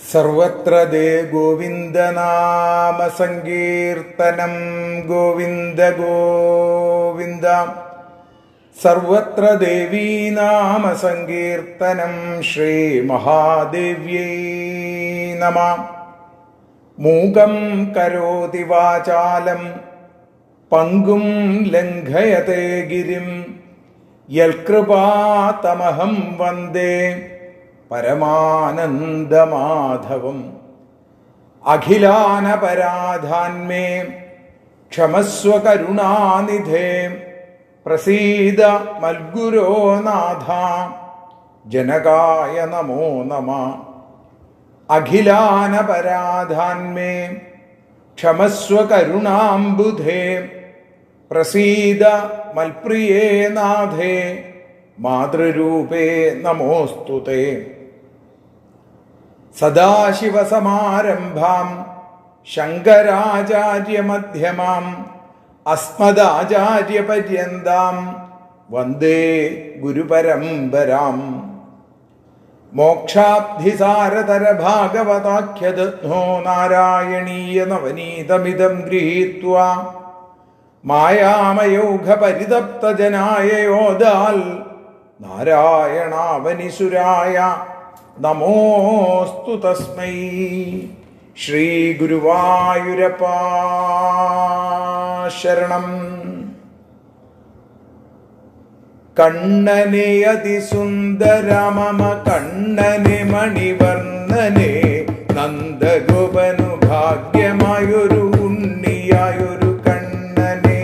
സർവത്ര ദേ ഗോവിന്ദനാമ സങ്കീർത്തനം ഗോവിന്ദ ഗോവിന്ദ. സർവത്ര ദേവീനാമ സങ്കീർത്തനം ശ്രീ മഹാദേവ്യൈ നമഃ. മൂകം കരോതി വാചാലം പങ്കും ലംഘയത്തെ ഗിരിം യൽകൃപാതമഹം വന്ദേ പരമാനന്ദമാധവം. അഖിലാനപരാധാന്മേ ക്ഷമസ്വ കരുണാനിധേ പ്രസീദ മൽഗുരോ നാഥ ജനകായ നമോ നമഃ. അഖിലാനപരാധാന്മേ ക്ഷമസ്വ കരുണാംബുധേ പ്രസീദ മൽപ്രിയേ നാഥേ മാതൃരൂപേ നമോസ്തുതേ. സദാശിവസമാരംഭാം ശങ്കരാചാര്യമധ്യമാം അസ്മദാചാര്യപര്യന്താം വന്ദേ ഗുരുപരമ്പരാം. മോക്ഷാബ്ധിസാരതര ഭാഗവതാഖ്യദധ്നോ നാരായണീയ നവനീതമിദം ഗൃഹീത്വാ മായാമയൂഖപരിതപ്തജനായ യോദാൽ നാരായണാവനിസുരായ നമോസ്തു തസ്മൈ. ശ്രീ ഗുരുവായൂരപ്പ ശരണം. കണ്ണനെ അതിസുന്ദരമമ കണ്ണനെ മണിവർണ്ണനെ നന്ദഗോപനു ഭാഗ്യമായൊരു ഉണ്ണിയായൊരു കണ്ണനെ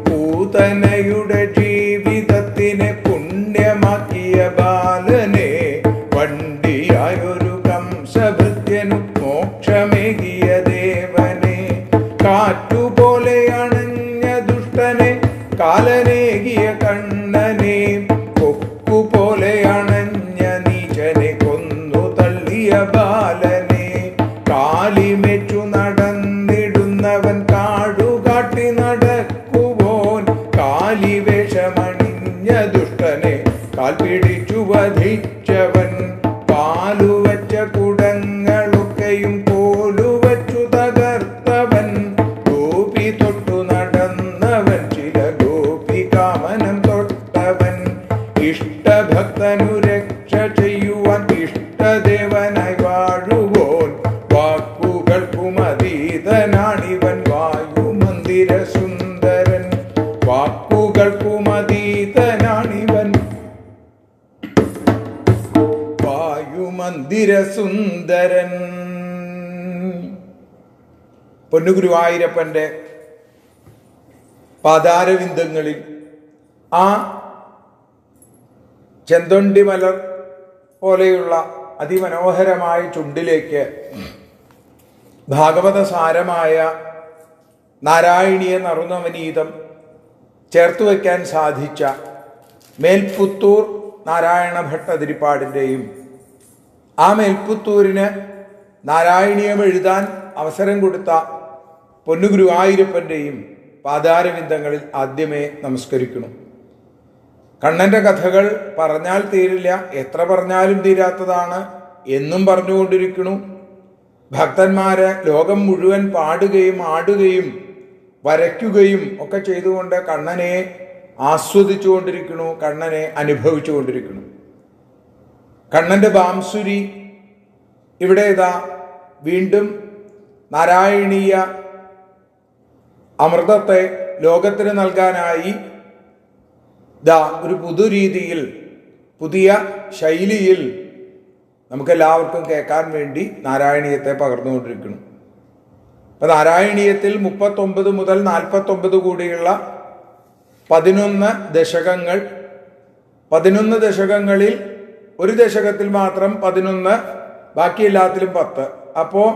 പൂതനയുടെ ജീവിതത്തിനെ പുണ്യമാക്കിയ ബാലനെ വണ്ടിയായൊരു കംസഭൃത്യനു മോക്ഷമേകിയ ദേവനെ കാറ്റുപോലെ അണഞ്ഞ ദുഷ്ടനെ കാലനേകിയ കണ്ണനെ കൊക്കുപോലെ അണഞ്ഞ നീചനെ കൊന്നു തള്ളിയ ബാലനെ കാലിമെച്ചു നടന്നിടുന്നവൻ കാടുകാട്ടി നടക്കുവോൻ കാലിവേഷമണിഞ്ഞ ദുഷ്ടനെ കാൽ പിടിച്ചു വധിച്ചവൻ പാലുവച്ച കുടങ്ങളൊക്കെയും പോലുവച്ചു തകർത്തവൻ ഗോപി തൊട്ടു നടന്നവൻ ചില ഗോപി കാമനം തൊട്ടവൻ ഇഷ്ടഭക്തനു രക്ഷ ചെയ്യുവാൻ ഇഷ്ടദേവനായി വാഴുവോൻ വാക്കുകൾക്കുമതീതനാണിവൻ വായുമന്ദിര സുന്ദരൻ വാക്കുകൾക്കുമതീതനാണിവൻ വായുമന്ദിര സുന്ദരൻ. പൊന്നുഗുരുവായൂരപ്പന്റെ പാതാരവിന്ദങ്ങളിൽ ആ ചെന്തൊണ്ടി മലർ പോലെയുള്ള അതിമനോഹരമായ ചുണ്ടിലേക്ക് ഭാഗവത സാരമായ നാരായണീയ നറുനവനീതം ചേർത്തു വയ്ക്കാൻ സാധിച്ച മേൽപ്പുത്തൂർ നാരായണ ഭട്ടതിരിപ്പാടിൻ്റെയും ആ മേൽപ്പുത്തൂരിന് നാരായണീയം എഴുതാൻ അവസരം കൊടുത്ത പൊന്നുഗുരുവായൂരപ്പൻ്റെയും പാതാരവിന്ദങ്ങളിൽ ആദ്യമേ നമസ്കരിക്കണം. കണ്ണൻ്റെ കഥകൾ പറഞ്ഞാൽ തീരില്ല, എത്ര പറഞ്ഞാലും തീരാത്തതാണ്, എന്നും പറഞ്ഞുകൊണ്ടിരിക്കണു. ഭക്തന്മാര് ലോകം മുഴുവൻ പാടുകയും ആടുകയും വരയ്ക്കുകയും ഒക്കെ ചെയ്തുകൊണ്ട് കണ്ണനെ ആസ്വദിച്ചുകൊണ്ടിരിക്കണു, കണ്ണനെ അനുഭവിച്ചുകൊണ്ടിരിക്കണു. കണ്ണൻ്റെ ബാംസുരി ഇവിടെ ഇതാ വീണ്ടും നാരായണീയ അമൃതത്തെ ലോകത്തിന് നൽകാനായി ദാ ഒരു പുതുരീതിയിൽ പുതിയ ശൈലിയിൽ നമുക്കെല്ലാവർക്കും കേൾക്കാൻ വേണ്ടി നാരായണീയത്തെ പകർന്നുകൊണ്ടിരിക്കുന്നു. അപ്പം നാരായണീയത്തിൽ 39 മുതൽ 49 കൂടിയുള്ള 11 ദശകങ്ങൾ, 11 ദശകങ്ങളിൽ ഒരു ദശകത്തിൽ മാത്രം 11, ബാക്കി എല്ലാത്തിലും 10. അപ്പോൾ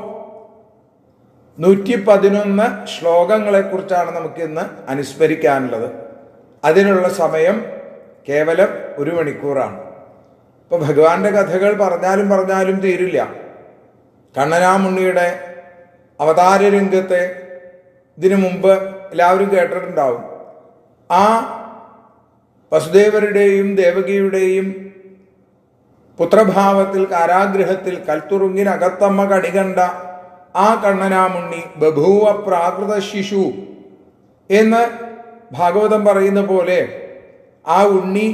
111 ശ്ലോകങ്ങളെക്കുറിച്ചാണ് നമുക്കിന്ന് അനുസ്മരിക്കാനുള്ളത്. അതിനുള്ള സമയം കേവലം 1 മണിക്കൂറാണ്. ഇപ്പോൾ ഭഗവാന്റെ കഥകൾ പറഞ്ഞാലും തീരില്ല. കണ്ണനാമുണ്ണിയുടെ അവതാര രംഗത്തെ ഇതിനു മുമ്പ് എല്ലാവരും കേട്ടിട്ടുണ്ടാവും. ആ വസുദേവരുടെയും ദേവകിയുടെയും പുത്രഭാവത്തിൽ കാരാഗൃഹത്തിൽ കൽത്തുറുങ്ങിനകത്തമ്മ കണികണ്ട ആ കണ്ണനാമുണ്ണി ബഭൂവ പ്രാകൃത ശിശു എന്ന് ഭാഗവതം പറയുന്ന പോലെ ആ ഉണ്ണി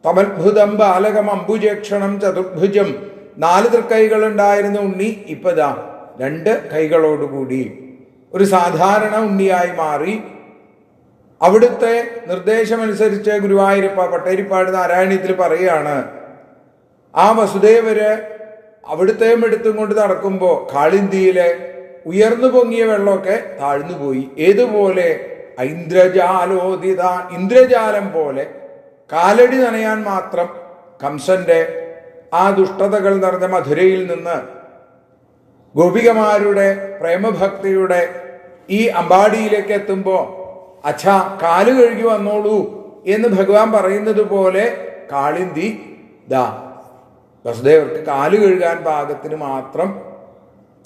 തമത്ഭുതം ബാലകം അംബുജേക്ഷണം ചതുർഭുജം 4 തൃക്കൈകളുണ്ടായിരുന്ന ഉണ്ണി ഇപ്പതാ 2 കൈകളോടുകൂടി ഒരു സാധാരണ ഉണ്ണിയായി മാറി. അവിടുത്തെ നിർദ്ദേശമനുസരിച്ച് ഗുരുവായൂരപ്പ പട്ടേരിപ്പാട് നാരായണീയത്തിൽ പറയുകയാണ്, ആ വസുദേവര് അവിടുത്തെയും എടുത്തും കൊണ്ട് നടക്കുമ്പോൾ കാളിന്തിയിലെ ഉയർന്നു പൊങ്ങിയ വെള്ളമൊക്കെ താഴ്ന്നുപോയി. ഏതുപോലെ ഐന്ദ്രജാലോദിത, ഇന്ദ്രജാലം പോലെ കാലടി നനയാൻ മാത്രം കംസന്റെ ആ ദുഷ്ടതകൾ നിറഞ്ഞ മധുരയിൽ നിന്ന് ഗോപികമാരുടെ പ്രേമഭക്തിയുടെ ഈ അമ്പാടിയിലേക്ക് എത്തുമ്പോൾ അച്ഛാ കാല് കഴുകി വന്നോളൂ എന്ന് ഭഗവാൻ പറയുന്നത് പോലെ കാളിന്തി ദാ വസുദേവർക്ക് കാല് കഴുകാൻ പാകത്തിന് മാത്രം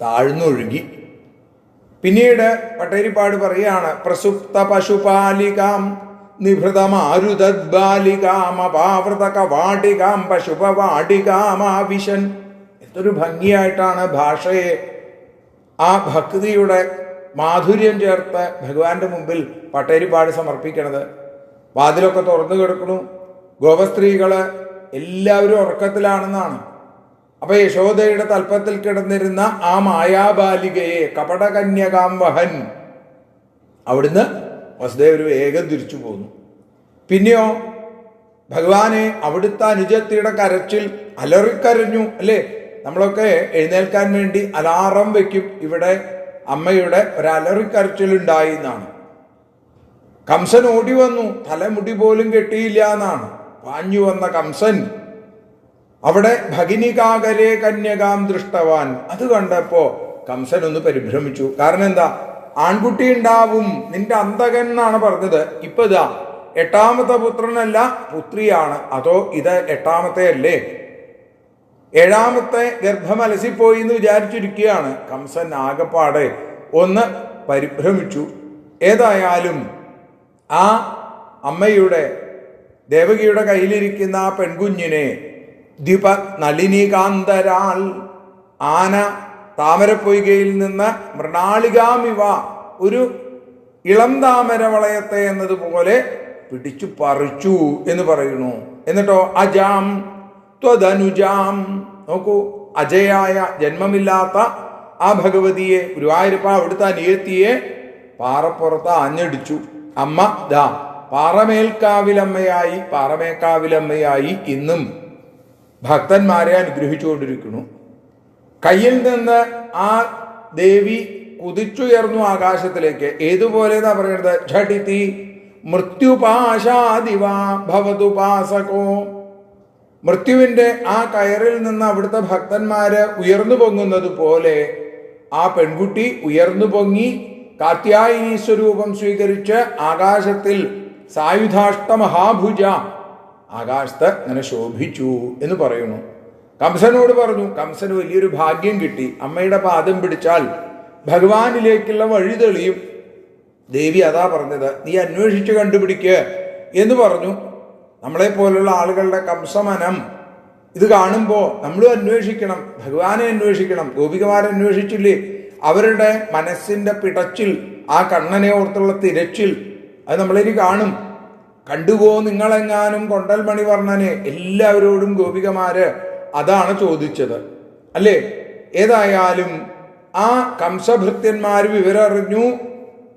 താഴ്ന്നൊഴുകി. പിന്നീട് പട്ടേരിപ്പാട് പറയുകയാണ്, പ്രസുപ്ത പശുപാലികാം നിഭൃതമാരുതദ്ബാലികാം അപാവൃത കവാടികാം പശുപവാടികാമാവിശൻ. എന്തൊരു ഭംഗിയായിട്ടാണ് ഭാഷയെ ആ ഭക്തിയുടെ മാധുര്യം ചേർത്ത് ഭഗവാന്റെ മുമ്പിൽ പട്ടേരിപ്പാട് സമർപ്പിക്കണത്. വാതിലൊക്കെ തുറന്നു കിടക്കണു, ഗോപസ്ത്രീകള് എല്ലാവരും ഉറക്കത്തിലാണെന്നാണ്. അപ്പൊ യശോദയുടെ തൽപ്പത്തിൽ കിടന്നിരുന്ന ആ മായാബാലികയെ കപടകന്യകാം വഹൻ അവിടുന്ന് വസുദേവർ വേഗം തിരിച്ചു പോന്നു. പിന്നെയോ ഭഗവാനെ അവിടുത്തെ അനുജത്തിയുടെ കരച്ചിൽ അലറിക്കരഞ്ഞു. അല്ലേ, നമ്മളൊക്കെ എഴുന്നേൽക്കാൻ വേണ്ടി അലാറം വെക്കും. ഇവിടെ അമ്മയുടെ ഒരു അലറിക്കരച്ചിൽ ഉണ്ടായി എന്നാണ്. കംസൻ ഓടി വന്നു, തലമുടി പോലും കെട്ടിയില്ല എന്നാണ്. പാഞ്ഞു വന്ന കംസൻ അവിടെ ഭഗിനികാകരെ കന്യകാം ദൃഷ്ടവാൻ. അത് കണ്ടപ്പോ കംസൻ ഒന്ന് പരിഭ്രമിച്ചു. കാരണം എന്താ, ആൺകുട്ടി ഉണ്ടാവും നിന്റെ അന്തകൻ എന്നാണ് പറഞ്ഞത്. ഇപ്പൊ ഇതാ 8ാമത്തെ പുത്രനല്ല പുത്രിയാണ്. അതോ ഇത് 8ാമത്തെ അല്ലേ? 7ാമത്തെ ഗർഭം അലസിപ്പോയി എന്ന് വിചാരിച്ചിരിക്കുകയാണ്. കംസൻ ആകപ്പാടെ ഒന്ന് പരിഭ്രമിച്ചു. ഏതായാലും ആ അമ്മയുടെ ദേവകിയുടെ കയ്യിലിരിക്കുന്ന ആ പെൺകുഞ്ഞിനെ ദ്വിപ നളിനികാന്തരാൽ ആന താമരപ്പൊയ്കയിൽ നിന്ന് മൃണാളികാമിവ ഒരു ഇളം താമര വളയത്തെ എന്നതുപോലെ പിടിച്ചു പറിച്ചു എന്ന് പറയുന്നു. എന്നിട്ടോ അജാം ത്വധനുജാം, നോക്കൂ, അജയായ ജന്മമില്ലാത്ത ആ ഭഗവതിയെ ഗുരുവായൂരപ്പ അവിടുത്തെ അനിയത്തിയെ പാറപ്പുറത്ത് ആഞ്ഞടിച്ചു. അമ്മ ദാ പാറമേക്കാവിലമ്മയായി ഇന്നും ഭക്തന്മാരെ അനുഗ്രഹിച്ചുകൊണ്ടിരിക്കുന്നു. കയ്യിൽ നിന്ന് ആ ദേവി കുതിച്ചുയർന്നു ആകാശത്തിലേക്ക്. ഏതുപോലെ എന്നാ പറയുന്നത്, ഝടിതി മൃത്യുപാശാദിവാ ഭവതുപാസകോ. മൃത്യുവിന്റെ ആ കയറിൽ നിന്ന് അവിടുത്തെ ഭക്തന്മാര് ഉയർന്നു പൊങ്ങുന്നത് പോലെ ആ പെൺകുട്ടി ഉയർന്നു പൊങ്ങി കാത്യായനി സ്വരൂപം സ്വീകരിച്ച് ആകാശത്തിൽ സായുധാഷ്ട മഹാഭുജ ആകാശത്ത് അങ്ങനെ ശോഭിച്ചു എന്ന് പറയുന്നു. കംസനോട് പറഞ്ഞു, കംസന് വലിയൊരു ഭാഗ്യം കിട്ടി. അമ്മയുടെ പാദം പിടിച്ചാൽ ഭഗവാനിലേക്കുള്ള വഴി തെളിയും. ദേവി അതാ പറഞ്ഞത്, നീ അന്വേഷിച്ച് കണ്ടുപിടിക്ക് എന്ന് പറഞ്ഞു. നമ്മളെ പോലുള്ള ആളുകളുടെ കംസമനം ഇത് കാണുമ്പോൾ നമ്മളും അന്വേഷിക്കണം, ഭഗവാനെ അന്വേഷിക്കണം. ഗോപികമാരെ അന്വേഷിച്ചില്ലേ? അവരുടെ മനസ്സിന്റെ പിടച്ചിൽ, ആ കണ്ണനെ ഓർത്തുള്ള തിരച്ചിൽ, അത് നമ്മളിനി കാണും. കണ്ടുപോ നിങ്ങളെങ്ങാനും കൊണ്ടൽ മണിവർണ്ണനെ. എല്ലാവരോടും ഗോപികമാര് അതാണ് ചോദിച്ചത്, അല്ലേ? ഏതായാലും ആ കംസഭൃത്യന്മാര് വിവരം അറിഞ്ഞു.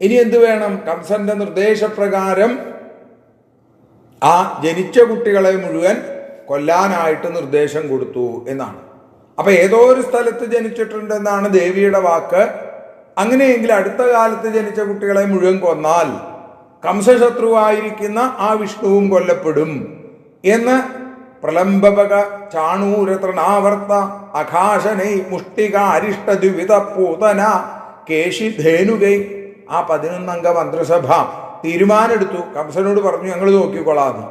ഇനി എന്ത് വേണം? കംസന്റെ നിർദ്ദേശപ്രകാരം ആ ജനിച്ച കുട്ടികളെ മുഴുവൻ കൊല്ലാനായിട്ട് നിർദ്ദേശം കൊടുത്തു എന്നാണ്. അപ്പൊ ഏതോ ഒരു സ്ഥലത്ത് ജനിച്ചിട്ടുണ്ടെന്നാണ് ദേവിയുടെ വാക്ക്. അങ്ങനെയെങ്കിൽ അടുത്ത കാലത്ത് ജനിച്ച കുട്ടികളെ മുഴുവൻ കൊന്നാൽ കംസശത്രുവായിരിക്കുന്ന ആ വിഷ്ണുവും കൊല്ലപ്പെടും എന്ന് പ്രലംബക ചാണൂര തൃണാവർത്ത അഘാശനൈ മുഷ്ടിക അരിഷ്ടദ്വിവിധ പൂതന കേശി ധേനുകൈ ആ 11 അംഗ മന്ത്രിസഭ തീരുമാനമെടുത്തു. കംസനോട് പറഞ്ഞു, ഞങ്ങൾ നോക്കിക്കൊള്ളാന്ന്.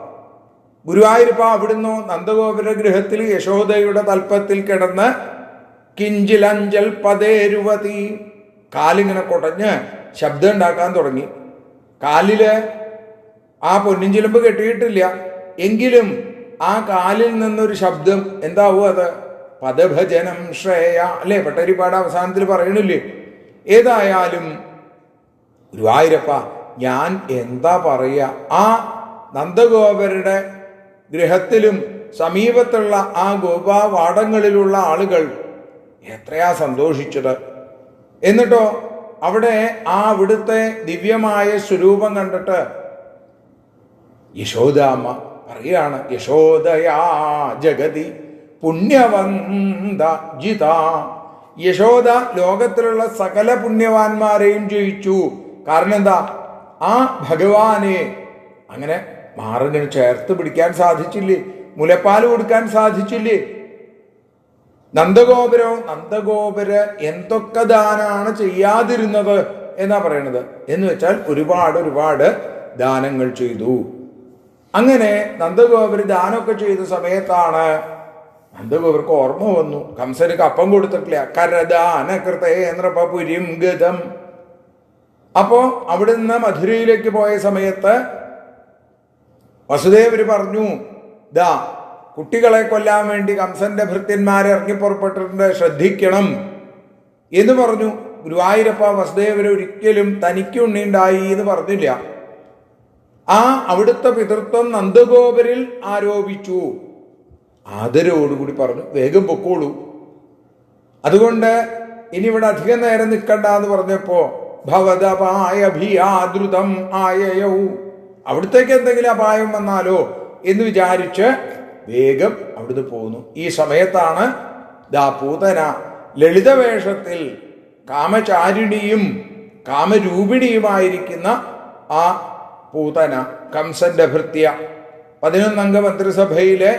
ഗുരുവായൂരപ്പ അവിടുന്ന് നന്ദഗോപുര ഗൃഹത്തിൽ യശോദയുടെ തൽപ്പത്തിൽ കിടന്ന് കിഞ്ചിലഞ്ചൽ പതേരുവതി കാലിങ്ങനെ കൊടഞ്ഞ് ശബ്ദം ഉണ്ടാക്കാൻ തുടങ്ങി. കാലില് ആ പൊന്നിഞ്ചിലമ്പ് കെട്ടിയിട്ടില്ല, എങ്കിലും ആ കാലിൽ നിന്നൊരു ശബ്ദം എന്താവും അത്? പദഭജനം ശ്രേയ അല്ലേ? പട്ടരിപ്പാട് അവസാനത്തിൽ പറയണില്ലേ? ഏതായാലും ഗുരുവായൂരപ്പ, ഞാൻ എന്താ പറയുക, ആ നന്ദഗോപരുടെ ഗൃഹത്തിലും സമീപത്തുള്ള ആ ഗോപാവാടങ്ങളിലുള്ള ആളുകൾ എത്രയാ സന്തോഷിച്ചത്. എന്നിട്ടോ അവിടെ അവിടുത്തെ ദിവ്യമായ സ്വരൂപം കണ്ടിട്ട് യശോദാമ്മ പറയാണ്, യശോദയാ ജഗതി പുണ്യവന്ത ജിത. യശോദ ലോകത്തിലുള്ള സകല പുണ്യവാന്മാരെയും ജയിച്ചു. കാരണം എന്താ? ആ ഭഗവാനെ അങ്ങനെ മാറിന് ചേർത്ത് പിടിക്കാൻ മുലപ്പാൽ കൊടുക്കാൻ സാധിച്ചില്ലേ? നന്ദഗോപര് എന്തൊക്കെ ദാനാണ് ചെയ്യാതിരുന്നത് എന്നാ പറയണത്. എന്ന് വെച്ചാൽ ഒരുപാട് ദാനങ്ങൾ ചെയ്തു. അങ്ങനെ നന്ദഗോപര് ദാനമൊക്കെ ചെയ്ത സമയത്താണ് നന്ദഗോപർക്ക് ഓർമ്മ വന്നു, കംസന് കപ്പം കൊടുത്തിട്ടില്ല. കരദാന കൃതേന്ദ്രപുരിം ഗതം. അപ്പോ അവിടുന്ന് മധുരയിലേക്ക് പോയ സമയത്ത് വസുദേവര് പറഞ്ഞു, ദാ കുട്ടികളെ കൊല്ലാൻ വേണ്ടി കംസന്റെ ഭൃത്യന്മാരെ ഇറങ്ങിപ്പുറപ്പെട്ടിട്ടുണ്ട്, ശ്രദ്ധിക്കണം എന്ന് പറഞ്ഞു. ഗുരുവായൂരപ്പ വസുദേവര് ഒരിക്കലും തനിക്ക് ഉണ്ണിയുണ്ടായി എന്ന് പറഞ്ഞില്ല. അവിടുത്തെ പിതൃത്വം നന്ദഗോപരിൽ ആരോപിച്ചു. ആദരവോടുകൂടി പറഞ്ഞു, വേഗം പൊക്കോളൂ. അതുകൊണ്ട് ഇനി ഇവിടെ അധികം നേരം നിൽക്കണ്ട എന്ന് പറഞ്ഞപ്പോ ഭവദപായഭിയാദ്രുതം ആയയൗ, അവിടത്തേക്ക് എന്തെങ്കിലും അപായം വന്നാലോ എന്ന് വിചാരിച്ച് വേഗം അവിടുന്ന് പോന്നു. ഈ സമയത്താണ് പൂതന ലളിതവേഷത്തിൽ കാമചാരിണിയും കാമരൂപിണിയുമായിരിക്കുന്ന ആ പൂതന, കംസന്റെ ഭൃത്യ, 11 മന്ത്രിസഭയിലെ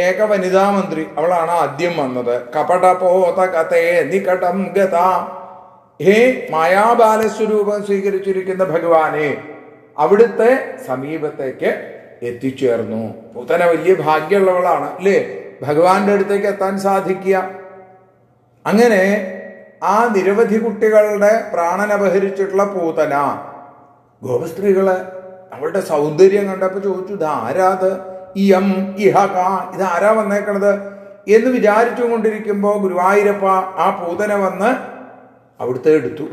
ഏക വനിതാ മന്ത്രി, അവളാണ് ആദ്യം വന്നത്. കപടപോതകതേ നികടം ഗത. ഹേ മായാബാലസ്വരൂപം സ്വീകരിച്ചിരിക്കുന്ന ഭഗവാനെ, അവിടുത്തെ സമീപത്തേക്ക് എത്തിച്ചേർന്നു. പൂതന വലിയ ഭാഗ്യമുള്ളവളാണ് അല്ലേ, ഭഗവാന്റെ അടുത്തേക്ക് എത്താൻ സാധിക്കുക. അങ്ങനെ ആ നിരവധി കുട്ടികളുടെ പ്രാണൻ അപഹരിച്ചിട്ടുള്ള പൂതന ഗോപസ്ത്രീകള് അവളുടെ സൗന്ദര്യം കണ്ടപ്പോ ചോദിച്ചു, ഇതാരാത്? ഇയം ഇഹക, ഇതാരാ വന്നേക്കണത് എന്ന് വിചാരിച്ചു കൊണ്ടിരിക്കുമ്പോ ഗുരുവായൂരപ്പ ആ പൂതന വന്ന് അവിടുത്തെ എടുത്തു.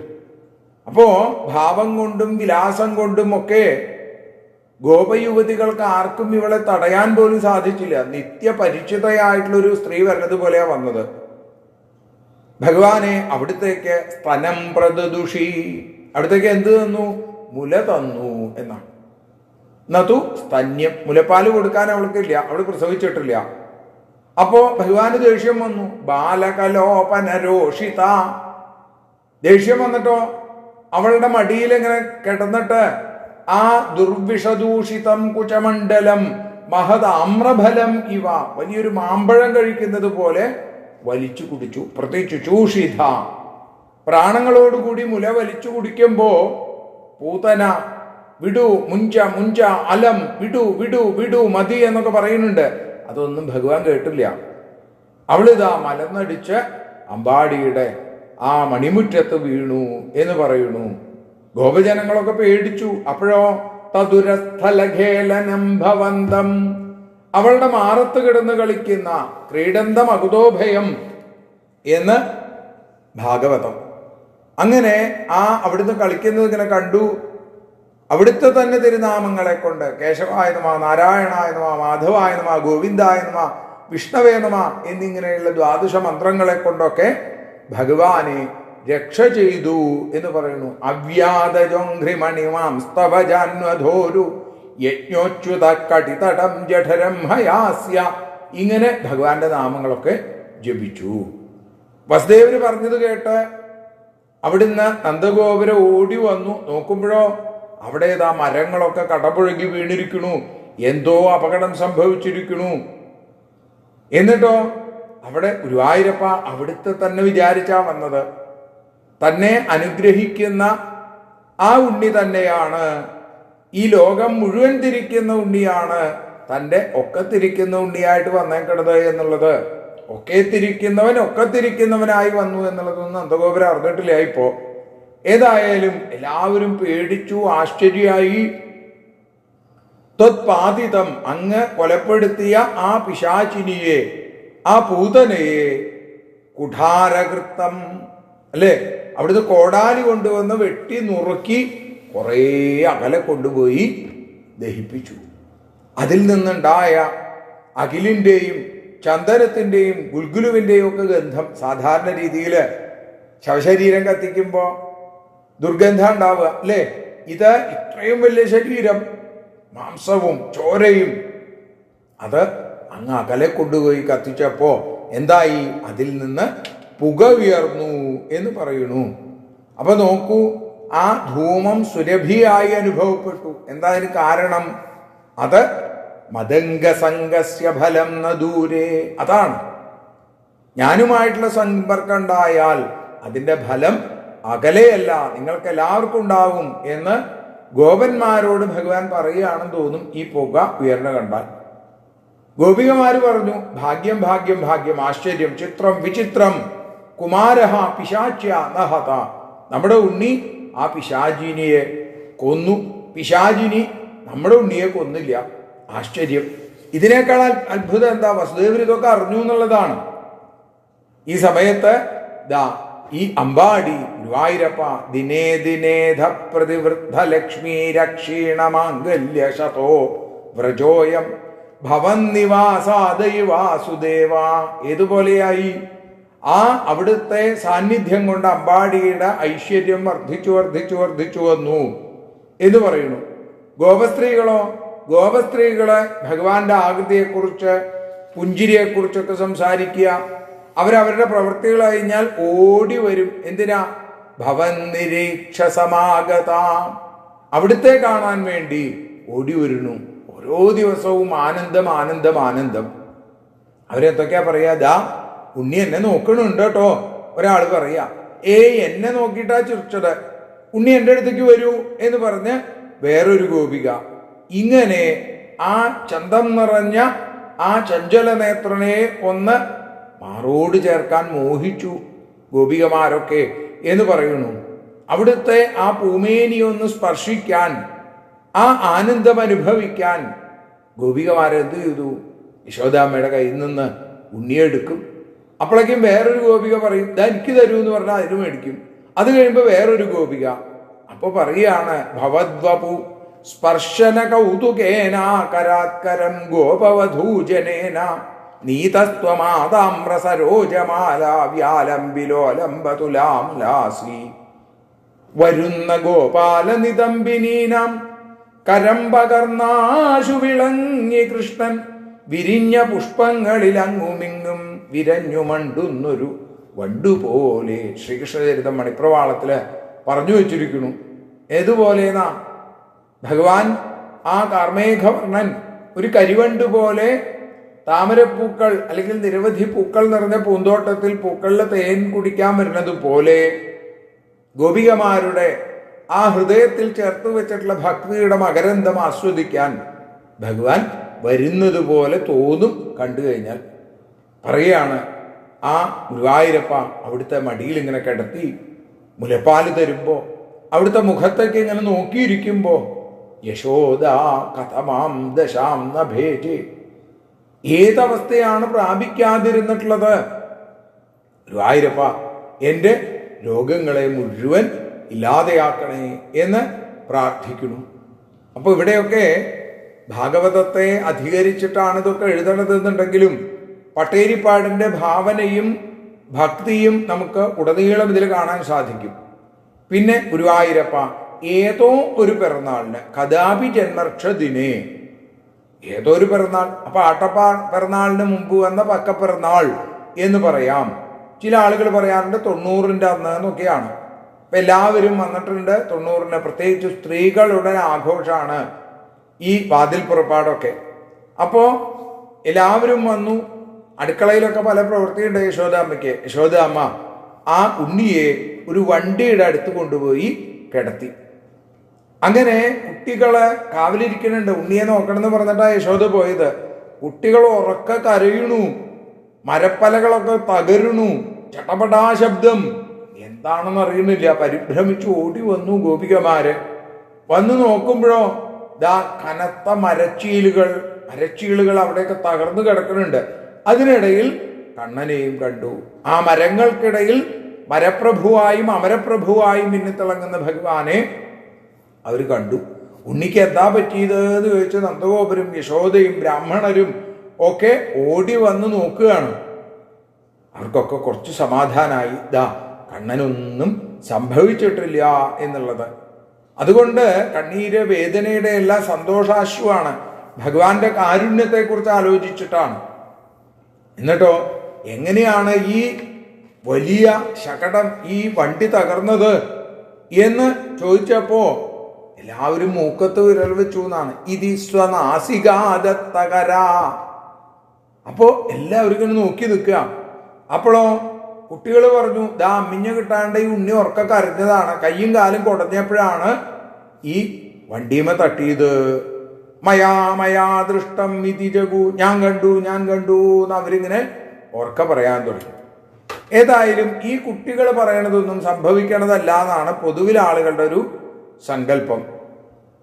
അപ്പോ ഭാവം കൊണ്ടും വിലാസം കൊണ്ടും ഒക്കെ ഗോപയുവതികൾക്ക് ആർക്കും ഇവളെ തടയാൻ പോലും സാധിച്ചില്ല. നിത്യപരിചിതയായിട്ടുള്ളൊരു സ്ത്രീ വരുന്നത് പോലെയാ വന്നത്. ഭഗവാനെ അവിടുത്തേക്ക് സ്തനം പ്രദുഷി, അവിടത്തേക്ക് എന്ത് തന്നു? മുല തന്നു എന്നാണ്. നതു സ്തന്യം, മുലപ്പാല് കൊടുക്കാൻ അവൾക്കില്ല, അവൾ പ്രസവിച്ചിട്ടില്ല. അപ്പോ ഭഗവാന് ദേഷ്യം വന്നു. ബാലകലോപനരോഷിത, ദേഷ്യം വന്നിട്ടോ അവളുടെ മടിയിൽ ഇങ്ങനെ കിടന്നിട്ട് ആ ദുർവിഷദൂഷിതം കുചമണ്ഡലം മഹദാമ്രഫലം ഇവ, വലിയൊരു മാമ്പഴം കഴിക്കുന്നത് പോലെ വലിച്ചു കുടിച്ചു. പ്രത്യേകിച്ചു ചൂഷിത, പ്രാണങ്ങളോടുകൂടി മുല വലിച്ചു കുടിക്കുമ്പോ പൂതന വിടു മുഞ്ച മുഞ്ച അലം വിടു വിടു വിടു മതി എന്നൊക്കെ പറയുന്നുണ്ട്. അതൊന്നും ഭഗവാൻ കേട്ടില്ല. അവളിതാ മലന്നടിച്ച് അമ്പാടിയുടെ ആ മണിമുറ്റത്ത് വീണു എന്ന് പറയുന്നു. ഗോപജനങ്ങളൊക്കെ പേടിച്ചു. അപ്പോഴോ തതുരസ്ഥലഖേലനം ഭവന്തം, അവളുടെ മാറത്ത് കിടന്ന് കളിക്കുന്ന ക്രീഡന്തം അകുതോഭയം എന്ന് ഭാഗവതം. അങ്ങനെ അവിടുന്ന് കളിക്കുന്നത് ഇങ്ങനെ കണ്ടു. അവിടുത്തെ തന്നെ തിരുനാമങ്ങളെ കൊണ്ട് കേശവായ നമ, നാരായണായ നമ, മാധവായ നമ, ഗോവിന്ദായ നമ, വിഷ്ണവേ നമ എന്നിങ്ങനെയുള്ള 12 മന്ത്രങ്ങളെ കൊണ്ടൊക്കെ ഭഗവാനെ രക്ഷ ചെയ്തു എന്ന് പറയുന്നു. അവ്യാദജോഘ്രിമണിമാം സ്തവജാന്വധോരു യജ്ഞോച്യുത കടിതടം ജഠരം ഹയാസ്യ, ഇങ്ങനെ ഭഗവാന്റെ നാമങ്ങളൊക്കെ ജപിച്ചു. വസുദേവന് പറഞ്ഞത് കേട്ട് അവിടുന്ന് നന്ദഗോപുര ഓടി വന്നു. നോക്കുമ്പോഴോ അവിടെ മരങ്ങളൊക്കെ കടപുഴകി വീണിരിക്കണു, എന്തോ അപകടം സംഭവിച്ചിരിക്കണു. എന്നിട്ടോ അവിടെ ഗുരുവായൂരപ്പ അവിടുത്തെ തന്നെ വിചാരിച്ചാ വന്നത്. തന്നെ അനുഗ്രഹിക്കുന്ന ആ ഉണ്ണി തന്നെയാണ്, ഈ ലോകം മുഴുവൻ തിരിക്കുന്ന ഉണ്ണിയാണ്, തൻ്റെ ഒക്കത്തിരിക്കുന്ന ഉണ്ണിയായിട്ട് വന്നേക്കണത് എന്നുള്ളത്. ഒക്കെ തിരിക്കുന്നവനായി വന്നു എന്നുള്ളതൊന്നും നന്ദഗോപുര അറിഞ്ഞിട്ടില്ല ഇപ്പോ. ഏതായാലും എല്ലാവരും പേടിച്ചു, ആശ്ചര്യമായി. ത്വത്പാതിതം അങ്ങ് കൊലപ്പെടുത്തിയ ആ പിശാചിനിയെ, ആ പൂതനയെ, കുഠാരകൃത്തം അല്ലേ, അവിടുന്ന് കോടാലി കൊണ്ടുവന്ന് വെട്ടി നുറുക്കി കുറേ അകലെ കൊണ്ടുപോയി ദഹിപ്പിച്ചു. അതിൽ നിന്നുണ്ടായ അകിലിൻ്റെയും ചന്ദനത്തിൻ്റെയും ഗുൽഗുലുവിൻ്റെയും ഒക്കെ ഗന്ധം, സാധാരണ രീതിയിൽ ശവശരീരം കത്തിക്കുമ്പോൾ ദുർഗന്ധം ഉണ്ടാവുക അല്ലേ, ഇത് ഇത്രയും വലിയ ശരീരം, മാംസവും ചോരയും, അത് അങ്ങ് അകലെ കൊണ്ടുപോയി കത്തിച്ചപ്പോ എന്തായി? അതിൽ നിന്ന് പുക ഉയർന്നു എന്ന് പറയുന്നു. അപ്പൊ നോക്കൂ, ആ ധൂമം സുരഭിയായി അനുഭവപ്പെട്ടു. എന്താ അതിന് കാരണം? അത് മദംഗസംഗസ്യ ഫലം ന ദൂരേ. അതാണ്, ഞാനുമായിട്ടുള്ള സമ്പർക്കം ഉണ്ടായാൽ അതിൻ്റെ ഫലം അകലെയല്ല, നിങ്ങൾക്ക് എല്ലാവർക്കും ഉണ്ടാവും എന്ന് ഗോപന്മാരോട് ഭഗവാൻ പറയുകയാണെന്ന് തോന്നും ഈ പുക ഉയർന്നു കണ്ടാൽ. ഗോപികമാര് പറഞ്ഞു, ഭാഗ്യം ഭാഗ്യം ഭാഗ്യം, ആശ്ചര്യം, ചിത്രം വിചിത്രം, കുമാരഹ പിശാച്യ നഹത. നമ്മുടെ ഉണ്ണി ആ പിശാചിനിയെ കൊന്നു, പിശാചിനി നമ്മുടെ ഉണ്ണിയെ കൊന്നില്ല. ആശ്ചര്യം. ഇതിനേക്കാൾ അത്ഭുതം എന്താ? വസുദേവർ ഇതൊക്കെ അറിഞ്ഞു എന്നുള്ളതാണ്. ഈ സമയത്ത് ദാ ഈ അമ്പാടി ഗുരുവായൂരപ്പ ദിനേ ദിനേധ പ്രതിവൃദ്ധ ലക്ഷ്മീ രക്ഷീണമാംഗല്യ ശതോ വ്രജോയം ഭവൻ നിവാസാദൈ വാസുദേവ. ഏതുപോലെയായി? ആ അവിടുത്തെ സാന്നിധ്യം കൊണ്ട് അമ്പാടിയുടെ ഐശ്വര്യം വർദ്ധിച്ചു വർദ്ധിച്ചു വർദ്ധിച്ചു വന്നു എന്ന് പറയുന്നു. ഗോപസ്ത്രീകളോ? ഗോപസ്ത്രീകള് ഭഗവാന്റെ ആകൃതിയെക്കുറിച്ച്, പുഞ്ചിരിയെക്കുറിച്ചൊക്കെ സംസാരിക്കുക. അവരവരുടെ പ്രവൃത്തികൾ കഴിഞ്ഞാൽ ഓടി വരും. എന്തിനാ? ഭവൻ നിരീക്ഷ സമാഗത, അവിടുത്തെ കാണാൻ വേണ്ടി ഓടി വരുന്നു. ഓരോ ദിവസവും ആനന്ദം ആനന്ദം ആനന്ദം. അവരെന്തൊക്കെയാ പറയാ? ദാ ഉണ്ണി എന്നെ നോക്കണുണ്ട് കേട്ടോ. ഒരാൾ പറയാ, എന്നെ നോക്കിയിട്ടാ ചിരിച്ചത്, ഉണ്ണി എൻ്റെ അടുത്തേക്ക് വരൂ എന്ന് പറഞ്ഞ് വേറൊരു ഗോപിക. ഇങ്ങനെ ആ ചന്തം നിറഞ്ഞ ആ ചഞ്ചല നേത്രനെ ഒന്ന് മാറോട് ചേർക്കാൻ മോഹിച്ചു ഗോപികമാരൊക്കെ എന്ന് പറയുന്നു. അവിടുത്തെ ആ പൂമേനി ഒന്ന് സ്പർശിക്കാൻ, ആ ആനന്ദം അനുഭവിക്കാൻ ഗോപികമാരെന്ത് ചെയ്തു? യശോദാമ്മയുടെ കയ്യിൽ നിന്ന് ഉണ്ണിയെടുക്കും. അപ്പോഴേക്കും വേറൊരു ഗോപിക പറയും, ഇതാ എനിക്ക് തരൂ എന്ന് പറഞ്ഞാൽ അതിന് മേടിക്കും. അത് കഴിയുമ്പോൾ വേറൊരു ഗോപിക അപ്പൊ പറയാണ്, ഭവദ്വപു സ്പർശന കൗതുകേന കരാത്കരം ഗോപവധൂജനേന നീതസ്ത്വമാതാമ്ര സരോജമാല വ്യാലംബിലോലംബതുലാംലാസി. വരുന്ന ഗോപാല നിതംബിനീനാം കരം പകർന്നാശു വിളങ്ങി കൃഷ്ണൻ വിരിഞ്ഞ പുഷ്പങ്ങളിലങ്ങുമിങ്ങും വിരഞ്ഞു മണ്ടുന്നൊരു വണ്ടുപോലെ. ശ്രീകൃഷ്ണചരിതം മണിപ്രവാളത്തില് പറഞ്ഞു വെച്ചിരിക്കുന്നു. ഏതുപോലെന്നാ? ഭഗവാൻ ആ കാർമേഘവർണ്ണൻ ഒരു കരിവണ്ട് പോലെ താമരപ്പൂക്കൾ അല്ലെങ്കിൽ നിരവധി പൂക്കൾ നിറഞ്ഞ പൂന്തോട്ടത്തിൽ പൂക്കളിലെ തേൻ കുടിക്കാൻ വരുന്നത് പോലെ ഗോപികമാരുടെ ആ ഹൃദയത്തിൽ ചേർത്ത് വെച്ചിട്ടുള്ള ഭക്തിയുടെ മകരന്തം ആസ്വദിക്കാൻ ഭഗവാൻ വരുന്നത് പോലെ തോന്നും കണ്ടു കഴിഞ്ഞാൽ. പറയുകയാണ്, ആ ഗുരുവായൂരപ്പ അവിടുത്തെ മടിയിൽ ഇങ്ങനെ കിടത്തി മുലപ്പാല് തരുമ്പോ, അവിടുത്തെ മുഖത്തേക്ക് ഇങ്ങനെ നോക്കിയിരിക്കുമ്പോ, യശോദ കഥമാം ദശാം നഭേജേ, ഏതവസ്ഥയാണ് പ്രാപിക്കാതിരുന്നിട്ടുള്ളത്? ഗുരുവായൂരപ്പ എൻ്റെ രോഗങ്ങളെ മുഴുവൻ ഇല്ലാതെയാക്കണേ എന്ന് പ്രാർത്ഥിക്കുന്നു. അപ്പോൾ ഇവിടെയൊക്കെ ഭാഗവതത്തെ അധികരിച്ചിട്ടാണ് ഇതൊക്കെ എഴുതണതെന്നുണ്ടെങ്കിലും പട്ടേരിപ്പാടിൻ്റെ ഭാവനയും ഭക്തിയും നമുക്ക് ഉടനീളം ഇതിൽ കാണാൻ സാധിക്കും. പിന്നെ ഗുരുവായൂരപ്പ ഏതോ ഒരു പിറന്നാളിന് കഥാപി ജന്മർക്ഷ ദിനേ, ഏതോ ഒരു പിറന്നാൾ. അപ്പൊ പിറന്നാളിന് മുമ്പ് വന്ന പക്കപ്പിറന്നാൾ എന്ന് പറയാം. ചില ആളുകൾ പറയാറുണ്ട് 90-ന്റെ അന്ന് എന്നൊക്കെയാണ്. അപ്പൊ എല്ലാവരും വന്നിട്ടുണ്ട് 90-ന്. പ്രത്യേകിച്ച് സ്ത്രീകളുടെ ആഘോഷമാണ് ഈ വാതിൽ പുറപ്പാടൊക്കെ. അപ്പോ എല്ലാവരും വന്നു. അടുക്കളയിലൊക്കെ പല പ്രവൃത്തിയുണ്ട് യശോദാമ്മയ്ക്ക്. യശോദാമ്മ ആ ഉണ്ണിയെ ഒരു വണ്ടിയുടെ അടുത്ത് കൊണ്ടുപോയി കിടത്തി. അങ്ങനെ കുട്ടികളെ കാവലിരിക്കുന്നുണ്ട്. ഉണ്ണിയെ നോക്കണം എന്ന് പറഞ്ഞിട്ടാണ് യശോദ പോയത്. കുട്ടികൾ ഉറക്ക കരയണു, മരപ്പലകളൊക്കെ തകരണു, ചട്ടപടാ ശബ്ദം എന്താണെന്ന് അറിയുന്നില്ല. പരിഭ്രമിച്ചു ഓടി വന്നു ഗോപികമാര്. വന്നു നോക്കുമ്പോഴോ ദാ കനത്ത മരച്ചീളുകൾ അവിടെയൊക്കെ തകർന്നു കിടക്കുന്നുണ്ട്. അതിനിടയിൽ കണ്ണനെയും കണ്ടു. ആ മരങ്ങൾക്കിടയിൽ മരപ്രഭുവായും അമരപ്രഭുവായും മിന്നിത്തിളങ്ങുന്ന ഭഗവാനെ അവർ കണ്ടു. ഉണ്ണിക്ക് എന്താ പറ്റിയത് എന്ന് ചോദിച്ച് നന്ദഗോപരും യശോദയും ബ്രാഹ്മണരും ഒക്കെ ഓടി വന്ന് നോക്കുകയാണ്. അവർക്കൊക്കെ കുറച്ച് സമാധാനായി. ദാ കണ്ണനൊന്നും സംഭവിച്ചിട്ടില്ല എന്നുള്ളത്. അതുകൊണ്ട് കണ്ണീര് വേദനയുടെ എല്ലാ സന്തോഷാശ്രുവാണ്. ഭഗവാന്റെ കാരുണ്യത്തെക്കുറിച്ച് ആലോചിച്ചിട്ടാണ്. എന്നിട്ടോ എങ്ങനെയാണ് ഈ വലിയ ശകടം, ഈ വണ്ടി തകർന്നത് എന്ന് ചോദിച്ചപ്പോ എല്ലാവരും മൂക്കത്ത് വിരൽ വെച്ചു എന്നാണ്. ഇതി സ്വനാസികാദത്തകര. അപ്പോ എല്ലാവർക്കും നോക്കി നിൽക്കുക. അപ്പോഴോ കുട്ടികൾ പറഞ്ഞു, ദാ അമ്മിഞ്ഞ കിട്ടാണ്ട് ഈ ഉണ്ണി ഉറക്ക കരഞ്ഞതാണ്. കയ്യും കാലും കുടഞ്ഞപ്പോഴാണ് ഈ വണ്ടിയുമ തട്ടിയത്. മയാ ദൃഷ്ടം ഇതി ജഗു. ഞാൻ കണ്ടു എന്ന് അവരിങ്ങനെ ഉറക്ക പറയാൻ തുടങ്ങി. ഏതായാലും ഈ കുട്ടികൾ പറയണതൊന്നും സംഭവിക്കണതല്ല എന്നാണ് പൊതുവിൽ ആളുകളുടെ ഒരു സങ്കല്പം.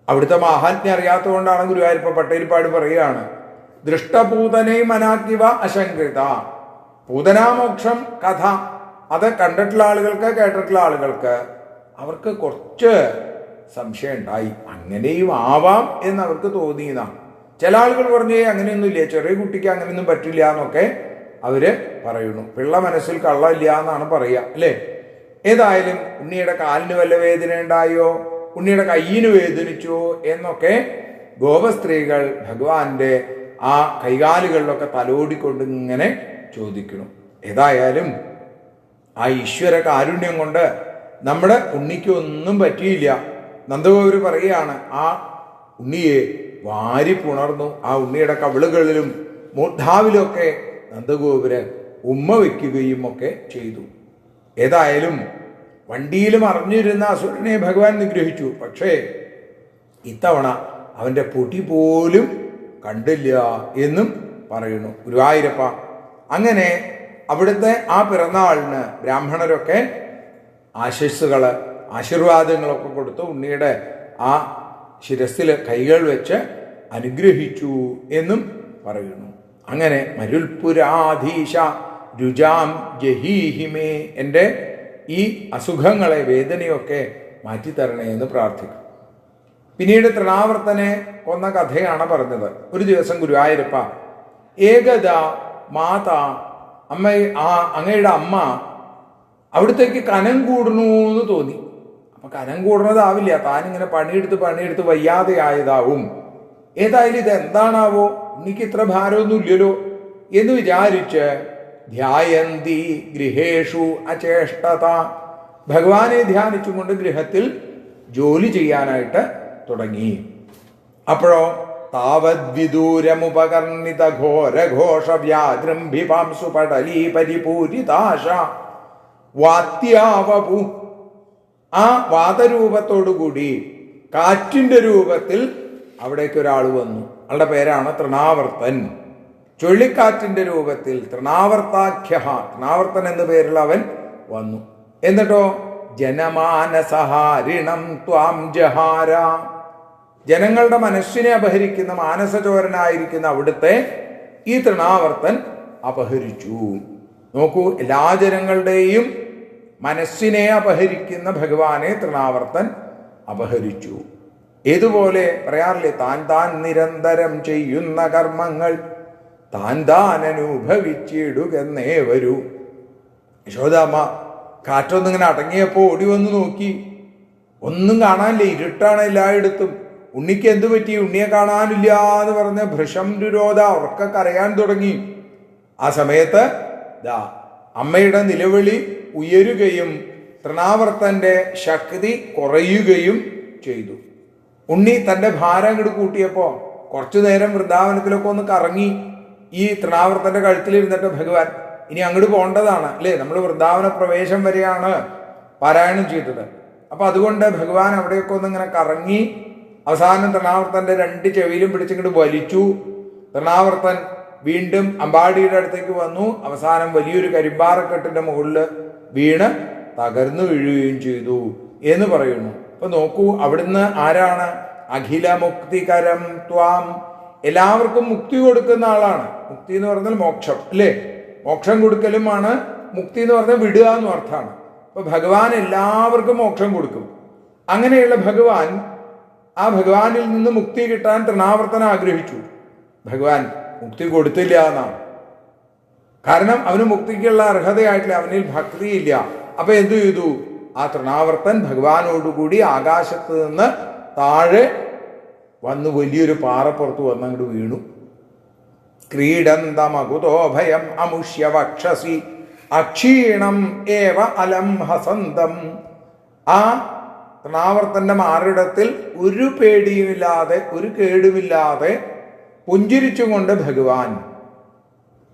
അവിടുത്തെ മാഹാത്മ്യം അറിയാത്തതുകൊണ്ടാണ് ഗുരുവായൂരപ്പ പട്ടേൽപ്പാട് പറയുകയാണ്, ദൃഷ്ടപൂതനെ മനാക്കിവ അശങ്കിത. പൂതനാമോക്ഷം കഥ അത് കണ്ടിട്ടുള്ള ആളുകൾക്ക്, കേട്ടിട്ടുള്ള ആളുകൾക്ക് അവർക്ക് കുറച്ച് സംശയം ഉണ്ടായി. അങ്ങനെയും ആവാം എന്ന് അവർക്ക് തോന്നിയതാണ്. ചില ആളുകൾ പറഞ്ഞേ അങ്ങനെയൊന്നുമില്ല, ചെറിയ കുട്ടിക്ക് അങ്ങനെയൊന്നും പറ്റില്ല എന്നൊക്കെ അവര് പറയുന്നു. പിള്ള മനസ്സിൽ കള്ളമില്ല എന്നാണ് പറയുക, അല്ലേ? ഏതായാലും ഉണ്ണിയുടെ കാലിന് വല്ല വേദന ഉണ്ടായോ, ഉണ്ണിയുടെ കയ്യിന് വേദനിച്ചോ എന്നൊക്കെ ഗോപസ്ത്രീകൾ ഭഗവാന്റെ ആ കൈകാലുകളിലൊക്കെ തലോടിക്കൊണ്ട് ഇങ്ങനെ ചോദിക്കണം. ഏതായാലും ആ ഈശ്വര കാരുണ്യം കൊണ്ട് നമ്മുടെ ഉണ്ണിക്ക് ഒന്നും പറ്റിയില്ല. നന്ദഗോപര് പറയുകയാണ്, ആ ഉണ്ണിയെ വാരി പുണർന്നു. ആ ഉണ്ണിയുടെ കവിളുകളിലും മൂർധാവിലൊക്കെ നന്ദഗോപുര് ഉമ്മ വയ്ക്കുകയും ഒക്കെ ചെയ്തു. ഏതായാലും വണ്ടിയിൽ മറിഞ്ഞിരുന്ന അസുരനെ ഭഗവാൻ നിഗ്രഹിച്ചു. പക്ഷേ ഇത്തവണ അവന്റെ പൊടി പോലും കണ്ടില്ല എന്നും പറയുന്നു ഗുരുവായൂരപ്പ. അങ്ങനെ അവിടുത്തെ ആ പിറന്നാളിന് ബ്രാഹ്മണരൊക്കെ ആശീർവാദങ്ങളൊക്കെ കൊടുത്ത് ഉണ്ണിയുടെ ആ ശിരസിൽ കൈകൾ വെച്ച് അനുഗ്രഹിച്ചു എന്നും പറയുന്നു. അങ്ങനെ മരുൽപുരാധീശ രുജാം ജഹീഹിമേ, എൻ്റെ ഈ അസുഖങ്ങളെ, വേദനയൊക്കെ മാറ്റിത്തരണേ എന്ന് പ്രാർത്ഥിക്കും. പിന്നീട് തൃണാവർത്തനെ കൊന്ന കഥയാണ് പറഞ്ഞത്. ഒരു ദിവസം ഗുരുവായൂരപ്പ ഏകദ മാത അങ്ങയുടെ അമ്മ അവിടത്തേക്ക് കനം കൂടണു എന്ന് തോന്നി. അപ്പൊ കനം കൂടുന്നതാവില്ല, താനിങ്ങനെ പണിയെടുത്ത് വയ്യാതെ ആയതാവും. ഏതായാലും ഇതെന്താണാവോ, ഉണ്ണിക്ക് ഇത്ര ഭാരമൊന്നും ഇല്ലല്ലോ എന്ന് വിചാരിച്ച് ധ്യായന്തി ഗൃഹേഷു അചേഷ്ടത, ഭഗവാനെ ധ്യാനിച്ചുകൊണ്ട് ഗൃഹത്തിൽ ജോലി ചെയ്യാനായിട്ട് തുടങ്ങി. അപ്പോഴോ താവദ്വിദൂരമുപകർണിത ഘോരഘോഷ വ്യാജൃംഭിപാംസു പടലീ പരിപൂരിതാശ വാത്യാവപു. ആ വാതരൂപത്തോടുകൂടി കാറ്റിന്റെ രൂപത്തിൽ അവിടേക്ക് ഒരാൾ വന്നു. ആളുടെ പേരാണ് തൃണാവർത്തൻ. ചുഴലിക്കാറ്റിന്റെ രൂപത്തിൽ തൃണാവർത്താഖ്യ, തൃണാവർത്തൻ എന്ന പേരിൽ അവൻ വന്നു. എന്നിട്ടോ ജനമാനസഹാരിണം ത്വാം ജഹാര, ജനങ്ങളുടെ മനസ്സിനെ അപഹരിക്കുന്ന മാനസചോരനായിരിക്കുന്ന അവിടുത്തെ ഈ തൃണാവർത്തൻ അപഹരിച്ചു. നോക്കൂ, എല്ലാ ജനങ്ങളുടെയും മനസ്സിനെ അപഹരിക്കുന്ന ഭഗവാനെ തൃണാവർത്തൻ അപഹരിച്ചു. ഏതുപോലെ പറയാറില്ലേ, താൻ നിരന്തരം ചെയ്യുന്ന കർമ്മങ്ങൾ താൻ അനുഭവിച്ചിടുകെന്നേ വരൂ. യശോദാമ്മ കാറ്റൊന്നിങ്ങനെ അടങ്ങിയപ്പോ ഓടി വന്ന് നോക്കി, ഒന്നും കാണാനില്ല, ഇരുട്ടാണ് എല്ലായിടത്തും. ഉണ്ണിക്ക് എന്തു പറ്റി, ഉണ്ണിയെ കാണാനില്ല എന്ന് പറഞ്ഞ് ഭൃശം രുരോധ ഉറക്ക കരയാൻ തുടങ്ങി. ആ സമയത്ത് അമ്മയുടെ നിലവിളി ഉയരുകയും തൃണാവർത്തന്റെ ശക്തി കുറയുകയും ചെയ്തു. ഉണ്ണി തന്റെ ഭാരം അങ്ങോട്ട് കൂട്ടിയപ്പോ കുറച്ചു നേരം വൃന്ദാവനത്തിലൊക്കെ ഒന്ന് കറങ്ങി. ഈ തൃണാവർത്തന്റെ കഴുത്തിലിരുന്നിട്ട് ഭഗവാൻ ഇനി അങ്ങോട്ട് പോകേണ്ടതാണ്, അല്ലേ? നമ്മൾ വൃന്ദാവന പ്രവേശം വരെയാണ് പാരായണം ചെയ്തത്. അപ്പൊ അതുകൊണ്ട് ഭഗവാൻ അവിടെയൊക്കെ ഒന്ന് ഇങ്ങനെ കറങ്ങി അവസാനം തൃണാവർത്തന്റെ രണ്ട് ചെവിയിലും പിടിച്ചിങ്ങോട്ട് വലിച്ചു. തൃണാവർത്തൻ വീണ്ടും അമ്പാടിയുടെ അടുത്തേക്ക് വന്നു. അവസാനം വലിയൊരു കരിമ്പാറക്കെട്ടിന്റെ മുകളിൽ വീണ് തകർന്നു വീഴുകയും ചെയ്തു എന്ന് പറയുന്നു. അപ്പൊ നോക്കൂ, അവിടുന്ന് ആരാണ്? അഖിലമുക്തികരം ത്വാം, എല്ലാവർക്കും മുക്തി കൊടുക്കുന്ന ആളാണ്. മുക്തി എന്ന് പറഞ്ഞാൽ മോക്ഷം അല്ലേ? മോക്ഷം കൊടുക്കലുമാണ്. മുക്തി എന്ന് പറഞ്ഞാൽ വിടുക എന്നും അർത്ഥമാണ്. അപ്പൊ ഭഗവാൻ എല്ലാവർക്കും മോക്ഷം കൊടുക്കും. അങ്ങനെയുള്ള ഭഗവാൻ, ആ ഭഗവാനിൽ നിന്ന് മുക്തി കിട്ടാൻ തൃണാവർത്തനം ആഗ്രഹിച്ചു. ഭഗവാൻ മുക്തി കൊടുത്തില്ല എന്നാണ്. കാരണം അവന് മുക്തിക്കുള്ള അർഹതയായിട്ടില്ല, അവനിൽ ഭക്തിയില്ല. അപ്പൊ എന്തു ചെയ്തു? ആ തൃണാവർത്തൻ ഭഗവാനോടുകൂടി ആകാശത്ത് നിന്ന് താഴെ വന്ന് വലിയൊരു പാറപ്പുറത്ത് വന്ന് അങ്ങോട്ട് വീണു. ക്രീഡന്തമകുതോ ഭയം അമുഷ്യ വക്ഷസി അക്ഷീണം ഏവ അലം ഹസന്തം. ആ തൃണാവർത്തന്റെ മാറിടത്തിൽ ഒരു പേടിയുമില്ലാതെ, ഒരു കേടുമില്ലാതെ പുഞ്ചിരിച്ചുകൊണ്ട് ഭഗവാൻ.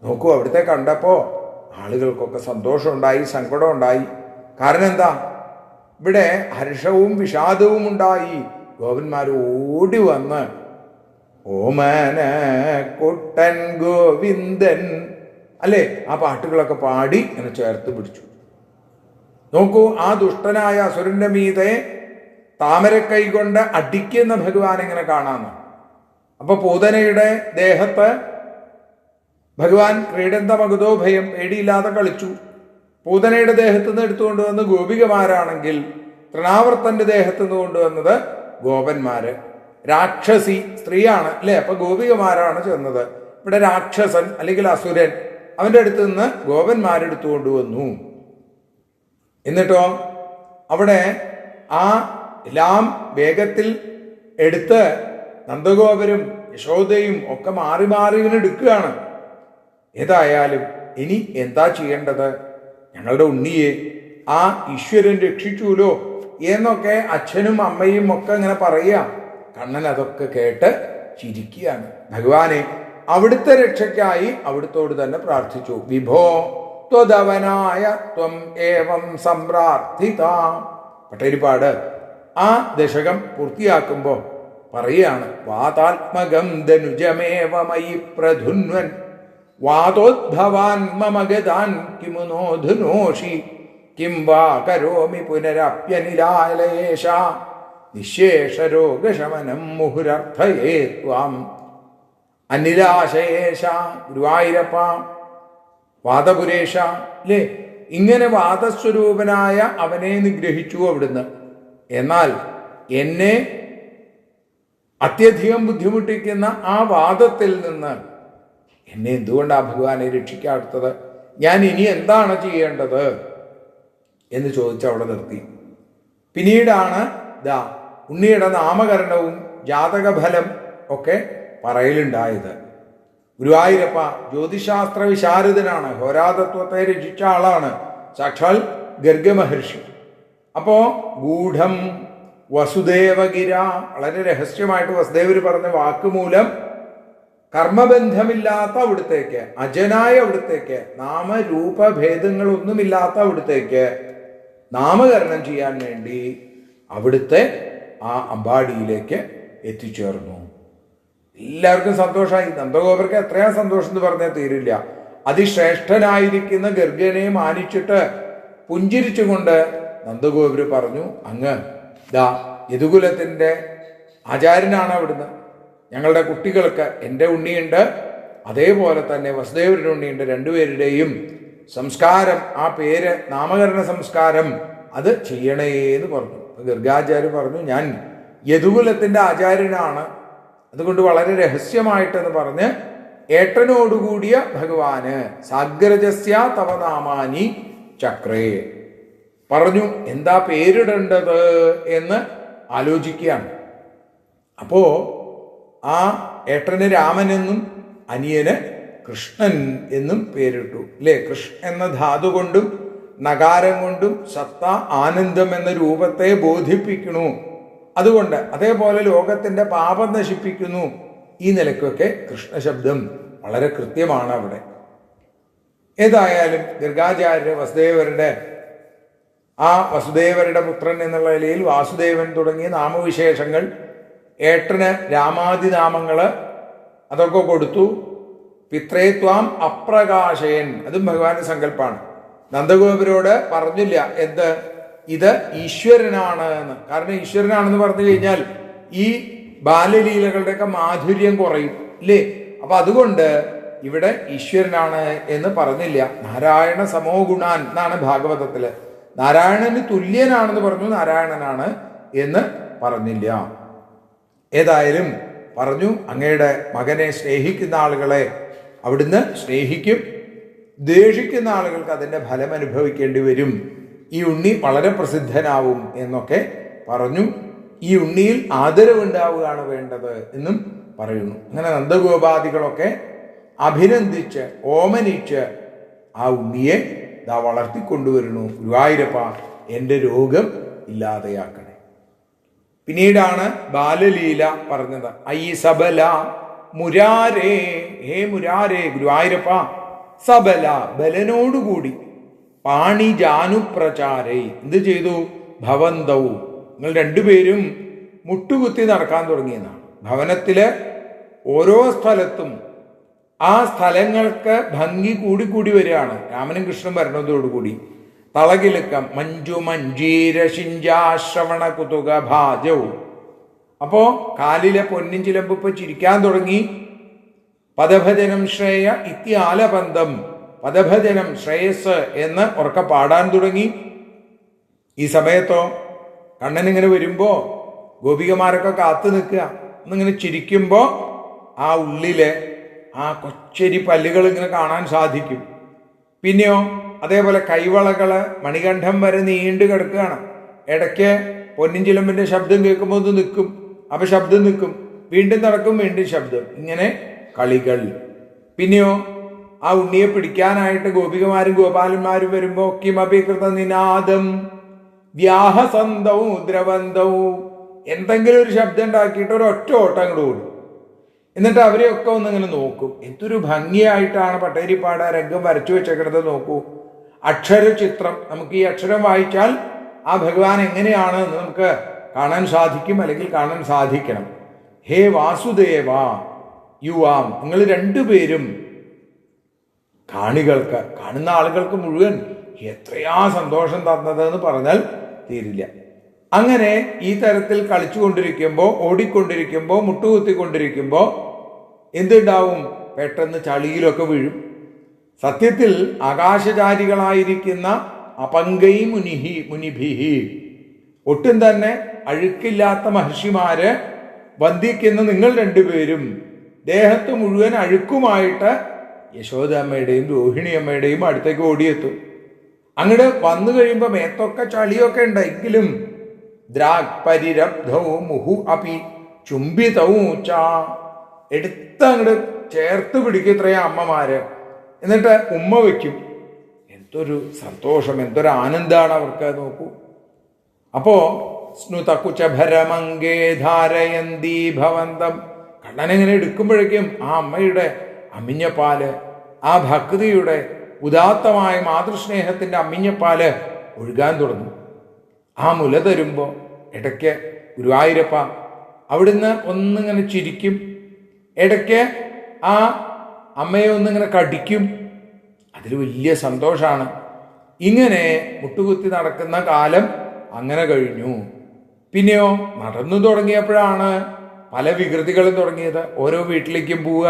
നോക്കൂ, അവിടുത്തെ കണ്ടപ്പോ ആളുകൾക്കൊക്കെ സന്തോഷമുണ്ടായി, സങ്കടം ഉണ്ടായി. കാരണം എന്താ? ഇവിടെ ഹർഷവും വിഷാദവും ഉണ്ടായി. ഗോപന്മാർ ഓടി വന്ന് ഓമന കുട്ടൻ ഗോവിന്ദൻ അല്ലേ, ആ പാട്ടുകളൊക്കെ പാടി ഇങ്ങനെ ചേർത്ത് പിടിച്ചു. നോക്കൂ, ആ ദുഷ്ടനായ അസുരന്റെ മീതെ താമരക്കൈ കൊണ്ട് അടിക്കുന്ന ഭഗവാൻ ഇങ്ങനെ കാണാന്ന്. അപ്പൊ പൂതനയുടെ ദേഹത്ത് ഭഗവാൻ ക്രീഡന്തമകുതോ ഭയം, പേടിയില്ലാതെ കളിച്ചു. പൂതനയുടെ ദേഹത്ത് നിന്ന് എടുത്തുകൊണ്ടുവന്ന് ഗോപികമാരാണെങ്കിൽ തൃണാവർത്തന്റെ ദേഹത്ത് നിന്ന് കൊണ്ടുവന്നത് ഗോപന്മാര്. രാക്ഷസി സ്ത്രീയാണ് അല്ലെ, അപ്പൊ ഗോപികമാരാണ് ചെന്നത്. ഇവിടെ രാക്ഷസൻ അല്ലെങ്കിൽ അസുരൻ, അവന്റെ അടുത്ത് നിന്ന് ഗോപന്മാരെടുത്തു കൊണ്ടുവന്നു. എന്നിട്ടോ അവിടെ ആ എല്ലാം വേഗത്തിൽ എടുത്ത് നന്ദഗോപരും യശോദയും ഒക്കെ മാറി മാറി ഇവനെടുക്കുകയാണ്. ഏതായാലും ഇനി എന്താ ചെയ്യേണ്ടത്? ഞങ്ങളുടെ ഉണ്ണിയെ ആ ഈശ്വരൻ രക്ഷിച്ചുല്ലോ എന്നൊക്കെ അച്ഛനും അമ്മയും ഒക്കെ ഇങ്ങനെ പറയുക. കണ്ണൻ അതൊക്കെ കേട്ട് ചിരിക്കുകയാണ്. ഭഗവാനെ അവിടുത്തെ രക്ഷയ്ക്കായി അവിടുത്തോട് തന്നെ പ്രാർത്ഥിച്ചു. വിഭോ ത്വദവനായ ത്വം ഏവം സംപ്രാർത്ഥിത. പട്ടേരിപ്പാട് ആ ദശകം പൂർത്തിയാക്കുമ്പോ പറയുകയാണ്, വാതാത്മകം ധനുജമേവ മയി പ്രധുന്വൻ വാതോദ്ഭവാൻ മമ ഗതാൻ കിമുനോ ധുനോഷി കിം വാ കരോമി പുനരപ്യനിലാലയേഷ നിശേഷരോഗശമനം മുഹുരർത്ഥയേ ത്വാം. അനിലാശയേഷ, ഗുരുവായൂരപ്പ, വാദപുരേഷ അല്ലേ, ഇങ്ങനെ വാദസ്വരൂപനായ അവനെ നിഗ്രഹിച്ചു അവിടുന്ന്. എന്നാൽ എന്നെ അത്യധികം ബുദ്ധിമുട്ടിക്കുന്ന ആ വാദത്തിൽ നിന്ന് എന്നെ എന്തുകൊണ്ടാണ് ഭഗവാനെ രക്ഷിക്കാത്തത്? ഞാൻ ഇനി എന്താണ് ചെയ്യേണ്ടത് എന്ന് ചോദിച്ച് അവിടെ നിർത്തി. പിന്നീടാണ് ഉണ്ണിയുടെ നാമകരണവും ജാതകഫലം ഒക്കെ പറയലുണ്ടായത്. ഗുരുവായൂരപ്പ ജ്യോതിശാസ്ത്ര വിശാരദനാണ്, ഹോരാതത്വത്തെ രചിച്ച ആളാണ്, സാക്ഷാൽ ഗർഗമഹർഷി. അപ്പോ ഗൂഢം വസുദേവഗിര, വളരെ രഹസ്യമായിട്ട് വസുദേവർ പറഞ്ഞ വാക്കുമൂലം കർമ്മബന്ധമില്ലാത്ത അവിടുത്തേക്ക്, അജനായ അവിടുത്തേക്ക്, നാമരൂപഭേദങ്ങളൊന്നുമില്ലാത്ത അവിടുത്തേക്ക് നാമകരണം ചെയ്യാൻ വേണ്ടി അവിടുത്തെ ആ അമ്പാടിയിലേക്ക് എത്തിച്ചേർന്നു. എല്ലാവർക്കും സന്തോഷമായി. നന്ദഗോപർക്ക് എത്രയാ സന്തോഷം എന്ന് പറഞ്ഞാൽ തീരില്ല. അതിശ്രേഷ്ഠനായിരിക്കുന്ന ഗർഗനെ മാനിച്ചിട്ട് പുഞ്ചിരിച്ചുകൊണ്ട് നന്ദഗോപര് പറഞ്ഞു, അങ്ങ് യദുകുലത്തിന്റെ ആചാര്യനാണ് അവിടുന്ന്. ഞങ്ങളുടെ കുട്ടികൾക്ക് എൻ്റെ ഉണ്ണിയുണ്ട്, അതേപോലെ തന്നെ വസുദേവരുടെ ഉണ്ണിയുണ്ട്. രണ്ടുപേരുടെയും സംസ്കാരം, ആ പേര് നാമകരണ സംസ്കാരം അത് ചെയ്യണേ എന്ന് പറഞ്ഞു. ഗർഗാചാര്യ പറഞ്ഞു, ഞാൻ യദുകുലത്തിന്റെ ആചാര്യനാണ്, അതുകൊണ്ട് വളരെ രഹസ്യമായിട്ടെന്ന് പറഞ്ഞ് ഏട്ടനോടുകൂടിയ ഭഗവാന് സാഗ്രജസ്യ തവ നാമാനി ചക്രേ പറഞ്ഞു. എന്താ പേരിടേണ്ടത് എന്ന് ആലോചിക്കുകയാണ്. അപ്പോ ആ ഏട്ടന് രാമനെന്നും അനിയന് കൃഷ്ണൻ എന്നും പേരിട്ടു അല്ലേ. കൃഷ്ണ എന്ന ധാതു കൊണ്ടും നകാരം കൊണ്ടും സത്ത ആനന്ദം എന്ന രൂപത്തെ ബോധിപ്പിക്കണു. അതുകൊണ്ട് അതേപോലെ ലോകത്തിന്റെ പാപം നശിപ്പിക്കുന്നു. ഈ നിലയ്ക്കൊക്കെ കൃഷ്ണശബ്ദം വളരെ കൃത്യമാണ് അവിടെ. ഏതായാലും ഗർഗാചാര്യ വസുദേവരുടെ ആ വസുദേവരുടെ പുത്രൻ എന്നുള്ള നിലയിൽ വാസുദേവൻ തുടങ്ങിയ നാമവിശേഷങ്ങൾ, ഏട്ടന് രാമാദിനാമങ്ങള് അതൊക്കെ കൊടുത്തു. പിത്രേത്വാം അപ്രകാശയൻ, അതും ഭഗവാന്റെ സങ്കല്പമാണ്. നന്ദഗോപരോട് പറഞ്ഞില്ല എന്ത്, ഇത് ഈശ്വരനാണ് എന്ന്. കാരണം ഈശ്വരനാണെന്ന് പറഞ്ഞു കഴിഞ്ഞാൽ ഈ ബാലലീലകളുടെയൊക്കെ മാധുര്യം കുറയും ഇല്ലേ? അപ്പൊ അതുകൊണ്ട് ഇവിടെ ഈശ്വരനാണ് എന്ന് പറഞ്ഞില്ല. നാരായണ സമോ ഗുണാൻ എന്നാണ് ഭാഗവതത്തില്. നാരായണന് തുല്യനാണെന്ന് പറഞ്ഞു, നാരായണനാണ് എന്ന് പറഞ്ഞില്ല. ഏതായാലും പറഞ്ഞു, അങ്ങയുടെ മകനെ സ്നേഹിക്കുന്ന ആളുകളെ അവിടുന്ന് സ്നേഹിക്കും, ദ്വേഷിക്കുന്ന ആളുകൾക്ക് അതിൻ്റെ ഫലം അനുഭവിക്കേണ്ടി വരും, ഈ ഉണ്ണി വളരെ പ്രസിദ്ധനാവും എന്നൊക്കെ പറഞ്ഞു. ഈ ഉണ്ണിയിൽ ആദരവുണ്ടാവുകയാണ് വേണ്ടത് എന്നും പറയുന്നു. അങ്ങനെ നന്ദഗോപാദികളൊക്കെ അഭിനന്ദിച്ച് ഓമനിച്ച് ആ ഉണ്ണിയെ ദാ വളർത്തിക്കൊണ്ടുവരുന്നു. ഗുരുവായൂരപ്പ, എൻ്റെ രോഗം ഇല്ലാതെയാക്കണേ. പിന്നീടാണ് ബാലലീല പറഞ്ഞത്. ഐ സബല മുരാരേ, ഹേ മുരാരേ ഗുരുവായൂരപ്പ, സബല ബലനോടുകൂടി, പാണി ജാനുപ്രചാരേ എന്ത് ചെയ്തു? ഭവന്തവും നിങ്ങൾ രണ്ടുപേരും മുട്ടുകുത്തി നടക്കാൻ തുടങ്ങിയെന്നാണ്. ഭവനത്തില് ഓരോ സ്ഥലത്തും ആ സ്ഥലങ്ങൾക്ക് ഭംഗി കൂടിക്കൂടി വരികയാണ്. രാമനും കൃഷ്ണനും വരുന്നതോടുകൂടി തളകിലുക്കം മഞ്ജു മഞ്ജീര ശിഞ്ചാശ്രവണ കുതുക ഭാജവും. അപ്പോ കാലിലെ പൊന്നിൻ ചിലമ്പിപ്പ് ചിരിക്കാൻ തുടങ്ങി. പദഭജനം ശ്രേയ ഇത്യാലബന്ധം, പദഭജനം ശ്രേയസ് എന്ന് ഉറക്കെ പാടാൻ തുടങ്ങി. ഈ സമയത്തോ കണ്ണൻ ഇങ്ങനെ വരുമ്പോ ഗോപികമാരൊക്കെ കാത്തു നിൽക്കുക. എന്നിങ്ങനെ ചിരിക്കുമ്പോ ആ ഉള്ളിലെ ആ കൊച്ചരി പല്ലുകൾ ഇങ്ങനെ കാണാൻ സാധിക്കും. പിന്നെയോ അതേപോലെ കൈവളകള് മണികണ്ഠം വരെ നീണ്ടു കിടക്കുകയാണ്. ഇടയ്ക്ക് പൊന്നിൻ ചിലമ്പിന്റെ ശബ്ദം കേൾക്കുമ്പോൾ ഒന്ന് നിൽക്കും, അപ്പൊ ശബ്ദം നിൽക്കും, വീണ്ടും നടക്കും, വീണ്ടും ശബ്ദം, ഇങ്ങനെ കളികൾ. പിന്നെയോ ആ ഉണ്ണിയെ പിടിക്കാനായിട്ട് ഗോപികമാരും ഗോപാലന്മാരും വരുമ്പോ കിമപീകൃത നിനാദം വ്യാഹസന്തവും ദ്രവന്തവും എന്തെങ്കിലും ഒരു ശബ്ദം ഉണ്ടാക്കിയിട്ട് ഒരു ഒറ്റ ഓട്ടം അങ്ങോട്ട് ഓടും. എന്നിട്ട് അവരെയൊക്കെ ഒന്നിങ്ങനെ നോക്കും. എന്തൊരു ഭംഗിയായിട്ടാണ് പട്ടേരിപ്പാട് രംഗം വരച്ചു വെച്ചേക്കുന്നത് നോക്കൂ. അക്ഷരചിത്രം, നമുക്ക് ഈ അക്ഷരം വായിച്ചാൽ ആ ഭഗവാൻ എങ്ങനെയാണ് എന്ന് നമുക്ക് കാണാൻ സാധിക്കും, അല്ലെങ്കിൽ കാണാൻ സാധിക്കണം. ഹേ വാസുദേവ യുവാം, നിങ്ങൾ രണ്ടുപേരും കാണികൾക്ക്, കാണുന്ന ആളുകൾക്ക് മുഴുവൻ എത്രയാ സന്തോഷം തന്നതെന്ന് പറഞ്ഞാൽ തീരില്ല. അങ്ങനെ ഈ തരത്തിൽ കളിച്ചുകൊണ്ടിരിക്കുമ്പോൾ, ഓടിക്കൊണ്ടിരിക്കുമ്പോൾ, മുട്ടുകുത്തിക്കൊണ്ടിരിക്കുമ്പോൾ എന്തുണ്ടാവും? പെട്ടെന്ന് ചളിയിലൊക്കെ വീഴും. സത്യത്തിൽ ആകാശചാരികളായിരിക്കുന്ന അപങ്കൈ മുനിഭിഹി, ഒട്ടും തന്നെ അഴുക്കില്ലാത്ത മഹർഷിമാര് വന്ദിക്കുന്ന നിങ്ങൾ രണ്ടുപേരും ദേഹത്ത് മുഴുവൻ അഴുക്കുമായിട്ട് യശോദമ്മയുടെയും രോഹിണി അമ്മയുടെയും അടുത്തേക്ക് ഓടിയെത്തും. അങ്ങോട്ട് വന്നു കഴിയുമ്പോൾ മേത്തൊക്കെ ചളിയൊക്കെ ഉണ്ടെങ്കിലും ദ്രാഗ്പരിരബ്ധവും മുഹു അപി ചുംബിതവും എടുത്ത് അങ്ങോട്ട് ചേർത്ത് പിടിക്കും ഇത്രയും അമ്മമാര്. എന്നിട്ട് ഉമ്മ വയ്ക്കും. എന്തൊരു സന്തോഷം, എന്തൊരു ആനന്ദമാണ് അവർക്ക്, നോക്കൂ. അപ്പോ സ്നുതകുചഭരമംഗേ ധാരയന്തി ഭവന്തം, കണ്ണനെങ്ങനെ എടുക്കുമ്പോഴേക്കും ആ അമ്മയുടെ അമ്മിഞ്ഞപ്പാല്, ആ ഭക്തിയുടെ ഉദാത്തമായ മാതൃസ്നേഹത്തിന്റെ അമ്മിഞ്ഞപ്പാല് ഒഴുകാൻ തുടങ്ങും. ആ മുല തരുമ്പോ ഇടയ്ക്ക് ഗുരുവായൂരപ്പ അവിടുന്ന് ഒന്നിങ്ങനെ ചിരിക്കും, ഇടയ്ക്ക് ആ അമ്മയെ ഒന്നിങ്ങനെ കടിക്കും. അതിൽ വലിയ സന്തോഷമാണ്. ഇങ്ങനെ മുട്ടുകുത്തി നടക്കുന്ന കാലം അങ്ങനെ കഴിഞ്ഞു. പിന്നെയോ നടന്നു തുടങ്ങിയപ്പോഴാണ് പല വികൃതികളും തുടങ്ങിയത്. ഓരോ വീട്ടിലേക്കും പോവുക,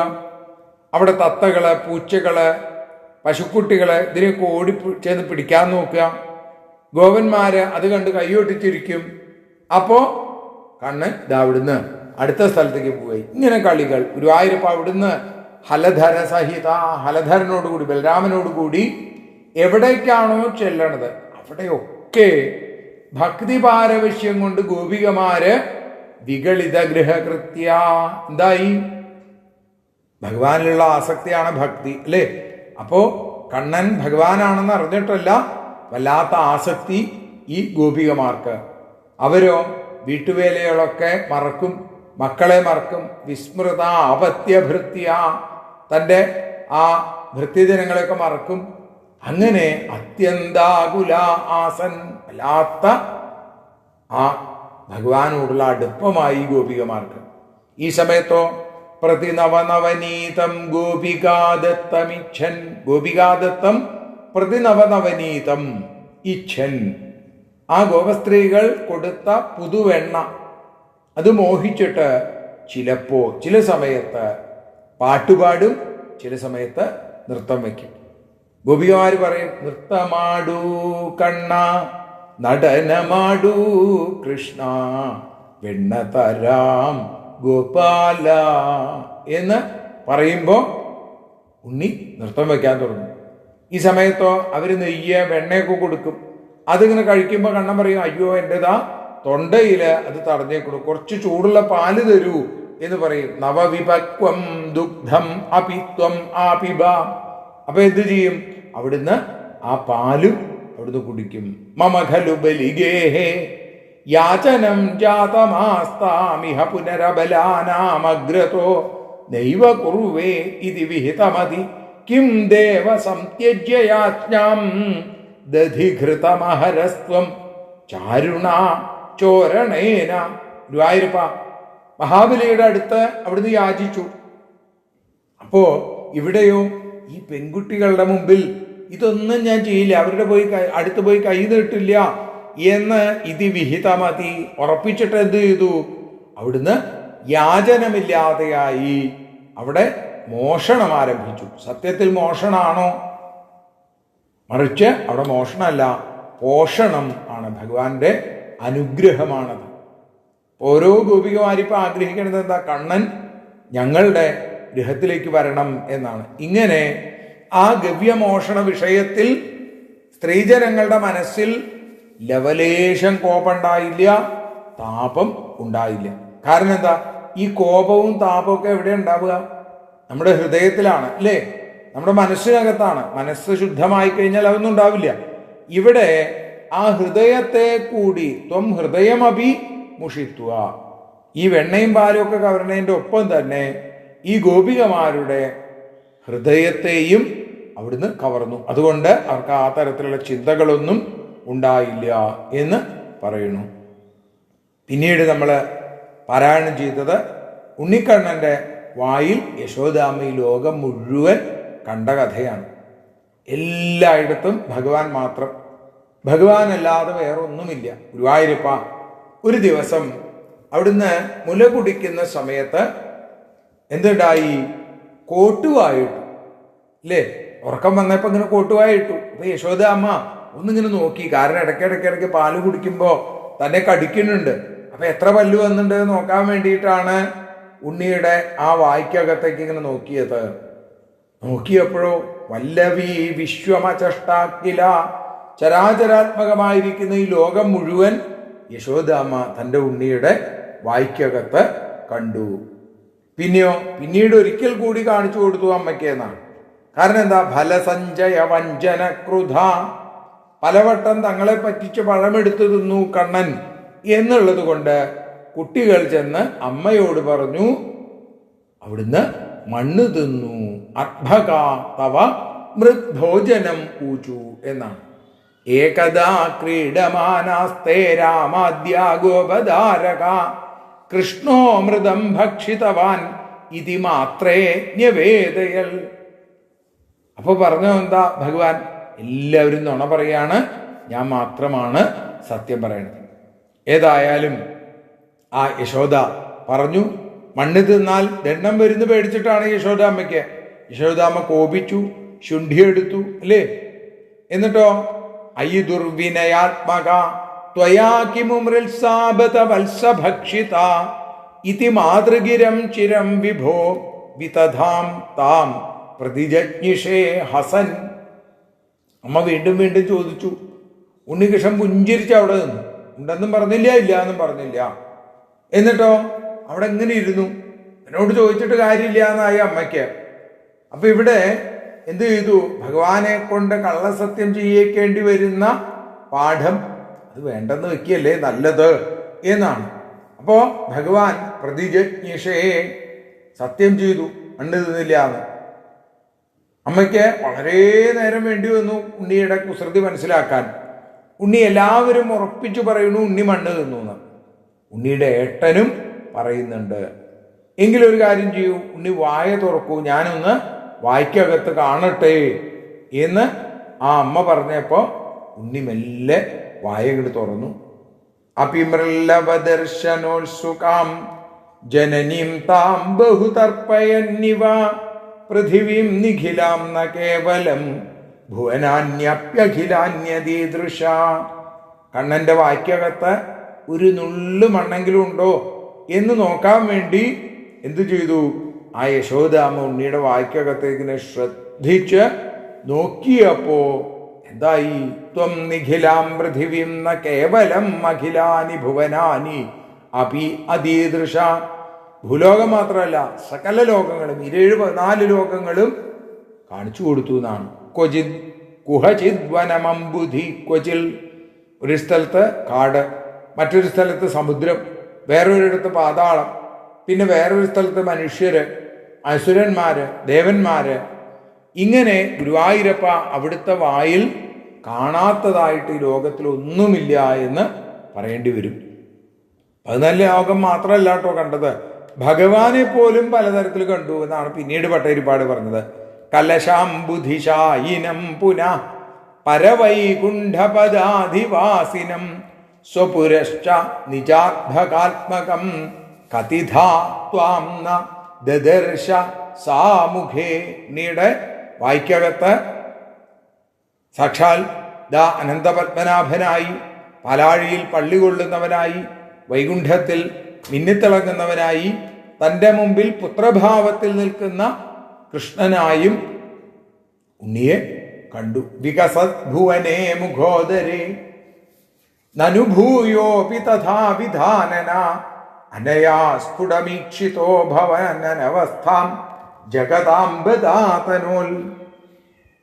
അവിടെ തത്തകള്, പൂച്ചകള്, പശുക്കുട്ടികള് ഇതിനെയൊക്കെ ഓടി ചെന്ന് പിടിക്കാൻ നോക്കുക. ഗോപന്മാര് അത് കണ്ട് കൈയൊട്ടിച്ചിരിക്കും. അപ്പോ കണ്ണ് ഇതാവിടുന്ന് അടുത്ത സ്ഥലത്തേക്ക് പോയി. ഇങ്ങനെ കളികൾ. ഗുരുവായൂരപ്പ അവിടുന്ന് ഹലധര സഹിത, ഹലധരനോടുകൂടി ബലരാമനോടുകൂടി എവിടേക്കാണോ ചെല്ലണത് അവിടെയൊക്കെ ഭക്തി പാരവശ്യം കൊണ്ട് ഗോപികമാര് വികളിത ഗൃഹകൃത്യ. എന്തായി? ഭഗവാനിലുള്ള ആസക്തിയാണ് ഭക്തി, അല്ലേ? അപ്പോ കണ്ണൻ ഭഗവാനാണെന്ന് അറിഞ്ഞിട്ടല്ല, വല്ലാത്ത ആസക്തി ഈ ഗോപികമാർക്ക്. അവരോ വീട്ടുവേലകളൊക്കെ മറക്കും, മക്കളെ മറക്കും. വിസ്മൃത ആപത്യഭൃത്യ, തൻ്റെ ആ ഭൃത്യജനങ്ങളെയൊക്കെ മറക്കും. അങ്ങനെ അത്യന്താകുല ആസൻ, വല്ലാത്ത ആ ഭഗവാനോടുള്ള അടുപ്പമായി ഗോപികമാർക്ക്. ഈ സമയത്തോ പ്രതിനവനവനീതം ഗോപികാദത്തമിച്ഛൻ, ഗോപികാദത്തം പ്രതിനവനവനീതം ഇച്ഛൻ, ആ ഗോപസ്ത്രീകൾ കൊടുത്ത പുതുവെണ്ണ അത് മോഹിച്ചിട്ട് ചില സമയത്ത് പാട്ടുപാടും, ചില സമയത്ത് നൃത്തം വയ്ക്കും. ഗോപികമാര് പറയും, നൃത്തമാടൂ കണ്ണ, നടനമാടൂ കൃഷ്ണ, വെണ്ണ തരാം ഗോപാല എന്ന് പറയുമ്പോൾ ഉണ്ണി നൃത്തം വയ്ക്കാൻ തുടങ്ങും. ഈ സമയത്തോ അവർ നെയ്യ് വെണ്ണയൊക്കെ കൊടുക്കും. അതിങ്ങനെ കഴിക്കുമ്പോൾ കണ്ണൻ പറയും, അയ്യോ എൻ്റെതാ തൊണ്ടയിൽ അത് തടഞ്ഞേക്കണു, കുറച്ച് ചൂടുള്ള പാല് തരൂ എന്ന് പറയും. നവവിപക്വം ദുഗ്ധം അപിത്വം ആപിബ. അപ്പൊ എന്ത് ചെയ്യും? അവിടുന്ന് ആ പാലും അവിടുന്ന് കുടിക്കും. മമ ഖലു ബലിഗേഹേ യാചനം ജാതമാസ്താമിഹ പുനരബലാനാമഗ്രതോ നൈവ കുറുവേ ഇതി വിഹിതമതി കിം ദേവ സംത്യജ്യയാജ്ഞാം ദധിഘൃതമഹരസ്ത്വം ചാരുണ ചോരണേന. ഗുരുവായൂരപ്പ മഹാബലിയുടെ അടുത്ത് അവിടുന്ന് യാചിച്ചു. അപ്പോ ഇവിടെയോ ഈ പെൺകുട്ടികളുടെ മുമ്പിൽ ഇതൊന്നും ഞാൻ ചെയ്യില്ല, അവരുടെ അടുത്ത് പോയി കൈ നീട്ടില്ല എന്ന് ഇതി വിഹിതമതി ഉറപ്പിച്ചിട്ട് എന്ത് ചെയ്തു? അവിടുന്ന് യാചനമില്ലാതെയായി അവിടെ മോഷണം ആരംഭിച്ചു. സത്യത്തിൽ മോഷണമാണോ? മറിച്ച് അവിടെ മോഷണമല്ല, പോഷണം ആണ്. ഭഗവാന്റെ അനുഗ്രഹമാണത്. ഓരോ ഗോപികമാരിപ്പോൾ ആഗ്രഹിക്കുന്നത് എന്താ? കണ്ണൻ ഞങ്ങളുടെ ഗൃഹത്തിലേക്ക് വരണം എന്നാണ്. ഇങ്ങനെ ആ ഗവ്യമോഷണ വിഷയത്തിൽ സ്ത്രീജനങ്ങളുടെ മനസ്സിൽ ലവലേശം കോപമുണ്ടായില്ല, താപം ഉണ്ടായില്ല. കാരണം എന്താ? ഈ കോപവും താപവും ഒക്കെ എവിടെ ഉണ്ടാവുക? നമ്മുടെ ഹൃദയത്തിലാണ്, അല്ലേ? നമ്മുടെ മനസ്സിനകത്താണ്. മനസ്സ് ശുദ്ധമായി കഴിഞ്ഞാൽ അതൊന്നും ഉണ്ടാവില്ല. ഇവിടെ ആ ഹൃദയത്തെ കൂടി ത്വം ഹൃദയമഭി മുഷിത്വ, ഈ വെണ്ണയും പാലും ഒക്കെ കവരണതിൻ്റെ ഒപ്പം തന്നെ ഈ ഗോപികമാരുടെ ഹൃദയത്തെയും അവിടുന്ന് കവർന്നു. അതുകൊണ്ട് അവർക്ക് ആ തരത്തിലുള്ള ചിന്തകളൊന്നും ഉണ്ടായില്ല എന്ന് പറയുന്നു. പിന്നീട് നമ്മൾ പാരായണം ചെയ്തത് ഉണ്ണിക്കണ്ണൻ്റെ വായിൽ യശോദാമ്മ ഈ ലോകം മുഴുവൻ കണ്ട കഥയാണ്. എല്ലായിടത്തും ഭഗവാൻ മാത്രം, ഭഗവാനല്ലാതെ വേറെ ഒന്നുമില്ല. ഗുരുവായൂരപ്പ ഒരു ദിവസം അവിടുന്ന് മുല കുടിക്കുന്ന സമയത്ത് എന്തുണ്ടായി? കോട്ടുവായിട്ടു, അല്ലേ? ഉറക്കം വന്നപ്പോൾ ഇങ്ങനെ കോട്ടുവായിട്ടു. അപ്പൊ യശോദ അമ്മ ഒന്നിങ്ങനെ നോക്കി. കാരണം ഇടയ്ക്കിടയ്ക്ക് പാല് കുടിക്കുമ്പോൾ തന്നെ കടിക്കുന്നുണ്ട്. അപ്പൊ എത്ര പല്ല് വന്നിട്ടുണ്ട് നോക്കാൻ വേണ്ടിയിട്ടാണ് ഉണ്ണിയുടെ ആ വായ്ക്കകത്തേക്ക് ഇങ്ങനെ നോക്കിയത്. നോക്കിയപ്പോഴോ വല്ലവി വിശ്വമചഷ്ടാക്കില, ചരാചരാത്മകമായിരിക്കുന്ന ഈ ലോകം മുഴുവൻ യശോദാമ്മ തൻ്റെ ഉണ്ണിയുടെ വായ്ക്കകത്ത് കണ്ടു. പിന്നീട് ഒരിക്കൽ കൂടി കാണിച്ചു കൊടുത്തു അമ്മയ്ക്ക് എന്നാണ്. കാരണം എന്താ? ഫലസഞ്ചയ വഞ്ചന ക്രുധ, പലവട്ടം തങ്ങളെ പറ്റിച്ച് പഴമെടുത്തു തിന്നു കണ്ണൻ എന്നുള്ളത് കൊണ്ട് കുട്ടികൾ ചെന്ന് അമ്മയോട് പറഞ്ഞു, അവിടുന്ന് മണ്ണ് തിന്നു, അർഭകാ തവ മൃദ്ഭോജനം ഊചു എന്നാണ്. ഏകദാ ക്രീഡമാനാസ്തേ രാമാദ്യാ ഗോപധാരക കൃഷ്ണോമൃതം ഭക്ഷിതവാൻ ഇതി മാത്രേ ന്യവേദയൽ. അപ്പൊ പറഞ്ഞു എന്താ? ഭഗവാൻ എല്ലാവരും നുണ പറയാണ്, ഞാൻ മാത്രമാണ് സത്യം പറയണത്. ഏതായാലും ആ യശോദ പറഞ്ഞു, മണ്ണ് തിന്നാൽ ദണ്ഡം വരുന്നു പേടിച്ചിട്ടാണ് യശോദാമ്മയ്ക്ക്. യശോദാമ്മ കോപിച്ചു, ശുണ്ഠിയെടുത്തു, അല്ലേ? എന്നിട്ടോ അയി ദുർവിനയാത്മക ത്വയാ കിമുമൃത്സാബത വത്സഭക്ഷിത ഇതി മാതൃഗിരം ചിരം വിഭോ വിതധാം താം പ്രതിജജ്ഞിഷേ ഹസൻ. അമ്മ വീണ്ടും വീണ്ടും ചോദിച്ചു. ഉണ്ണികൃഷ്ണൻ പുഞ്ചിരിച്ച് അവിടെ നിന്നു. ഉണ്ടെന്നും പറഞ്ഞില്ല, ഇല്ല എന്നും പറഞ്ഞില്ല. എന്നിട്ടോ അവിടെ എങ്ങനെ ഇരുന്നു? എന്നോട് ചോദിച്ചിട്ട് കാര്യമില്ല എന്നായി അമ്മയ്ക്ക്. അപ്പൊ ഇവിടെ എന്ത് ചെയ്തു? ഭഗവാനെ കൊണ്ട് കള്ളസത്യം ചെയ്യിക്കേണ്ടി വരുന്ന പാഠം അത് വേണ്ടെന്ന് വെക്കുകയല്ലേ നല്ലത് എന്നാണ്. അപ്പോ ഭഗവാൻ പ്രതിജജ്ഞിഷയെ സത്യം ചെയ്തു, മണ്ണ് തിന്നില്ല എന്ന്. അമ്മയ്ക്ക് വളരെ നേരം വേണ്ടി വന്നു ഉണ്ണിയുടെ കുസൃതി മനസ്സിലാക്കാൻ. ഉണ്ണി എല്ലാവരും ഉറപ്പിച്ചു പറയുന്നു ഉണ്ണി മണ്ണ് തിന്നു എന്ന്. ഉണ്ണിയുടെ ഏട്ടനും പറയുന്നുണ്ട്. എങ്കിലൊരു കാര്യം ചെയ്യൂ, ഉണ്ണി വായ തുറക്കൂ, ഞാനൊന്ന് വായ്ക്കകത്ത് കാണട്ടെ എന്ന് ആ അമ്മ പറഞ്ഞപ്പോ ഉണ്ണി മെല്ലെ വായകട് തുറന്നു. അപിമൃല്ലവദർശനോത്സുകാം ജനനീം താം ബഹുതർപ്പയന്നിവ പൃഥിവീം നിഖിലാം ന കേവലം ഭുവനാന്യപ്യഖിലാന്യദീദൃശ. കണ്ണന്റെ വായ്ക്കകത്ത് ഒരു നുള്ളു മണ്ണെങ്കിലും ഉണ്ടോ എന്ന് നോക്കാൻ വേണ്ടി എന്തു ചെയ്തു? ആ യശോദാമ്മ ഉണ്ണിയുടെ വായ്ക്കകത്തേക്കിനെ ശ്രദ്ധിച്ച് നോക്കിയപ്പോ എന്തായി? ത്വം നിഖിലാം പൃഥിവീം ന കേവലം അഖിലാനി ഭുവനാനി അപി അതീദൃശ. ഭൂലോകം മാത്രമല്ല, സകല ലോകങ്ങളും 14 ലോകങ്ങളും കാണിച്ചു കൊടുത്തു എന്നാണ്. ക്വചിത് കുഹചിത് വനമംബുധി ക്വചിൽ. ഒരു സ്ഥലത്ത് കാട്, മറ്റൊരു സ്ഥലത്ത് സമുദ്രം, വേറൊരിടത്ത് പാതാളം, പിന്നെ വേറൊരു സ്ഥലത്ത് മനുഷ്യര്, അസുരന്മാര്, ദേവന്മാര്. ഇങ്ങനെ ഗുരുവായൂരപ്പ അവിടുത്തെ വായിൽ കാണാത്തതായിട്ട് ഈ ലോകത്തിൽ ഒന്നുമില്ല എന്ന് പറയേണ്ടി വരും. 14 ലോകം മാത്രമല്ല കേട്ടോ കണ്ടത്, ഭഗവാനെ പോലും പലതരത്തിൽ കണ്ടു എന്നാണ് പിന്നീട് ഭട്ടതിരിപ്പാട് പറഞ്ഞത്. കലശാംബുധിശായിനം പുന പരവൈകുണ്ഠപദാധിവാസിനം സ്വപുരശ്ച നിജാത്ഭകാത്മകം കതിധാ ത്വാം ന ദദർശ സാമുഖേ. നീടെ വായിക്കകത്ത് സാക്ഷാൽ ദാ അനന്തപത്മനാഭനായി, പാലാഴിയിൽ പള്ളി കൊള്ളുന്നവനായി, വൈകുണ്ഠത്തിൽ മിന്നിത്തിളങ്ങുന്നവനായി, തൻ്റെ മുമ്പിൽ പുത്രഭാവത്തിൽ നിൽക്കുന്ന കൃഷ്ണനായും ഉണ്ണിയെ കണ്ടു. വികസത് ഭുവനേ മുഖോദരേ നനുഭൂയോപി തഥാ വിധാനന അനയാ സ്ഫുടമീക്ഷിതോ ഭവനനവസ്ഥാം ജഗതാംബദാതനോൽ.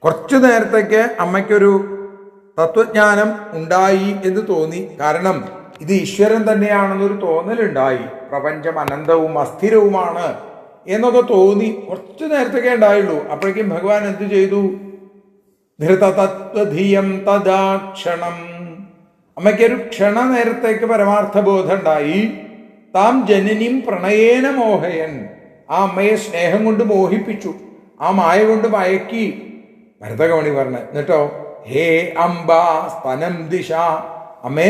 കുറച്ചു നേരത്തേക്ക് അമ്മയ്ക്കൊരു തത്വജ്ഞാനം ഉണ്ടായി എന്ന് തോന്നി. കാരണം ഇത് ഈശ്വരൻ തന്നെയാണെന്നൊരു തോന്നലുണ്ടായി. പ്രപഞ്ചം അനന്തവും അസ്ഥിരവുമാണ് എന്നൊക്കെ തോന്നി. കുറച്ചു നേരത്തേക്കേ ഉണ്ടായുള്ളൂ. അപ്പോഴേക്കും ഭഗവാൻ എന്തു ചെയ്തു? ധൃതതത്വധിയം തദാക്ഷണം. അമ്മയ്ക്കൊരു ക്ഷണ നേരത്തേക്ക് പരമാർത്ഥ ബോധം ഉണ്ടായി. താം ജനനിം പ്രണയേന മോഹയൻ. ആ അമ്മയെ സ്നേഹം കൊണ്ട് മോഹിപ്പിച്ചു, ആ മായ കൊണ്ട് മയക്കി. ഭരതകമണി പറഞ്ഞു. എന്നിട്ടോ ഹേ അംബാ സ്തനം ദിശ, അമ്മേ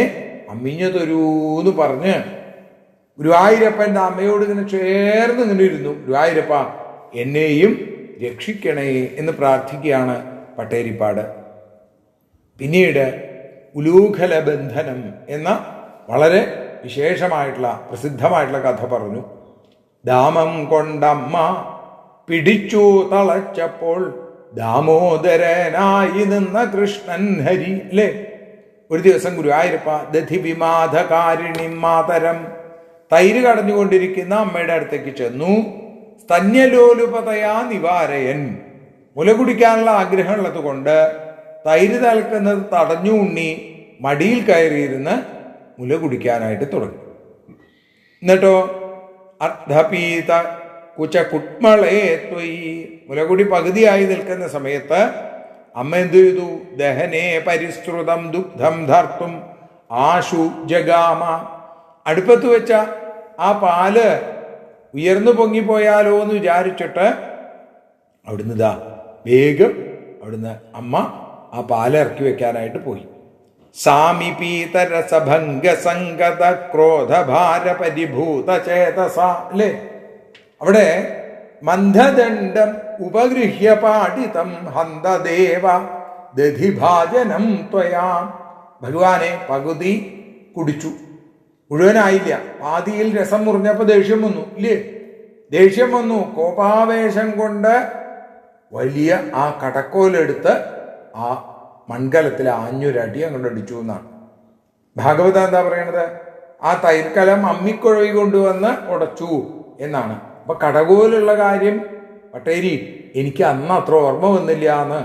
അമ്മിഞ്ഞു തരൂന്ന് പറഞ്ഞ് ഗുരുവായൂരപ്പൻ്റെ അമ്മയോട് ഇങ്ങനെ ചേർന്ന് ഇങ്ങനെ ഇരുന്നു. ഗുരുവായൂരപ്പ എന്നെയും രക്ഷിക്കണേ എന്ന് പ്രാർത്ഥിക്കുകയാണ് ഭട്ടതിരിപ്പാട്. പിന്നീട് ഉലൂഖല ബന്ധനം എന്ന വളരെ വിശേഷമായിട്ടുള്ള പ്രസിദ്ധമായിട്ടുള്ള കഥ പറഞ്ഞു. ദാമം കൊണ്ടമ്മ പിടിച്ചു തളച്ചപ്പോൾ ദാമോദരനായി നിന്ന കൃഷ്ണൻ ഹരി. അല്ലേ? ഒരു ദിവസം ഗുരുവായൂരപ്പ ദധി വിമാധകാരിണി മാതരം, തൈര് കടഞ്ഞുകൊണ്ടിരിക്കുന്ന അമ്മയുടെ അടുത്തേക്ക് ചെന്നു. സ്തന്യലോലുപതയാ നിവാരയൻ, മുല കുടിക്കാനുള്ള ആഗ്രഹമുള്ളത് കൊണ്ട് തൈര് തളക്കുന്നത് തടഞ്ഞു ഉണ്ണി മടിയിൽ കയറിയിരുന്ന് മുല കുടിക്കാനായിട്ട് തുടങ്ങി. എന്നിട്ടോ അർദ്ധപീത കുചകുട്മളേ ത്വയി, മുലകുടി പകുതിയായി നിൽക്കുന്ന സമയത്ത് അമ്മ എന്തു ചെയ്തു? ദഹനേ പരിശ്രുതം ദുഗ്ധം ധർത്തും ആശു ജഗാമ. അടുപ്പത്ത് വെച്ച ആ പാല് ഉയർന്നു പൊങ്ങിപ്പോയാലോ എന്ന് വിചാരിച്ചിട്ട് അവിടുന്ന് വേഗം അവിടുന്ന് അമ്മ ആ പാല് ഇറക്കി വെക്കാനായിട്ട് പോയി. സാമിപീതരസഭംഗ സംഗത ക്രോധഭാര പരിഭൂത ചേതസ. അല്ലേ? അവിടെ മന്ദദണ്ഡം ഉപഗൃഹ്യ പാടിതം ഹന്തദേവ ദധിഭാജനം ത്വയാ. ഭഗവാനെ പകുതി കുടിച്ചു, മുഴുവനായില്ല. പാതിയിൽ രസം മുറിഞ്ഞപ്പോൾ ദേഷ്യം വന്നു. ഇല്ലേ? ദേഷ്യം വന്നു. കോപാവേശം കൊണ്ട് വലിയ ആ കടക്കോലെടുത്ത് ആ മൺകലത്തിൽ ആഞ്ഞൊരടി അങ്ങോട്ട് അടിച്ചു എന്നാണ് ഭാഗവതം എന്താ പറയണത്? ആ തൈർക്കലം അമ്മിക്കുഴവി കൊണ്ടുവന്ന് ഉടച്ചു എന്നാണ്. അപ്പൊ കടകോലുള്ള കാര്യം പട്ടേരി എനിക്ക് അന്ന് അത്ര ഓർമ്മ വന്നില്ല എന്ന്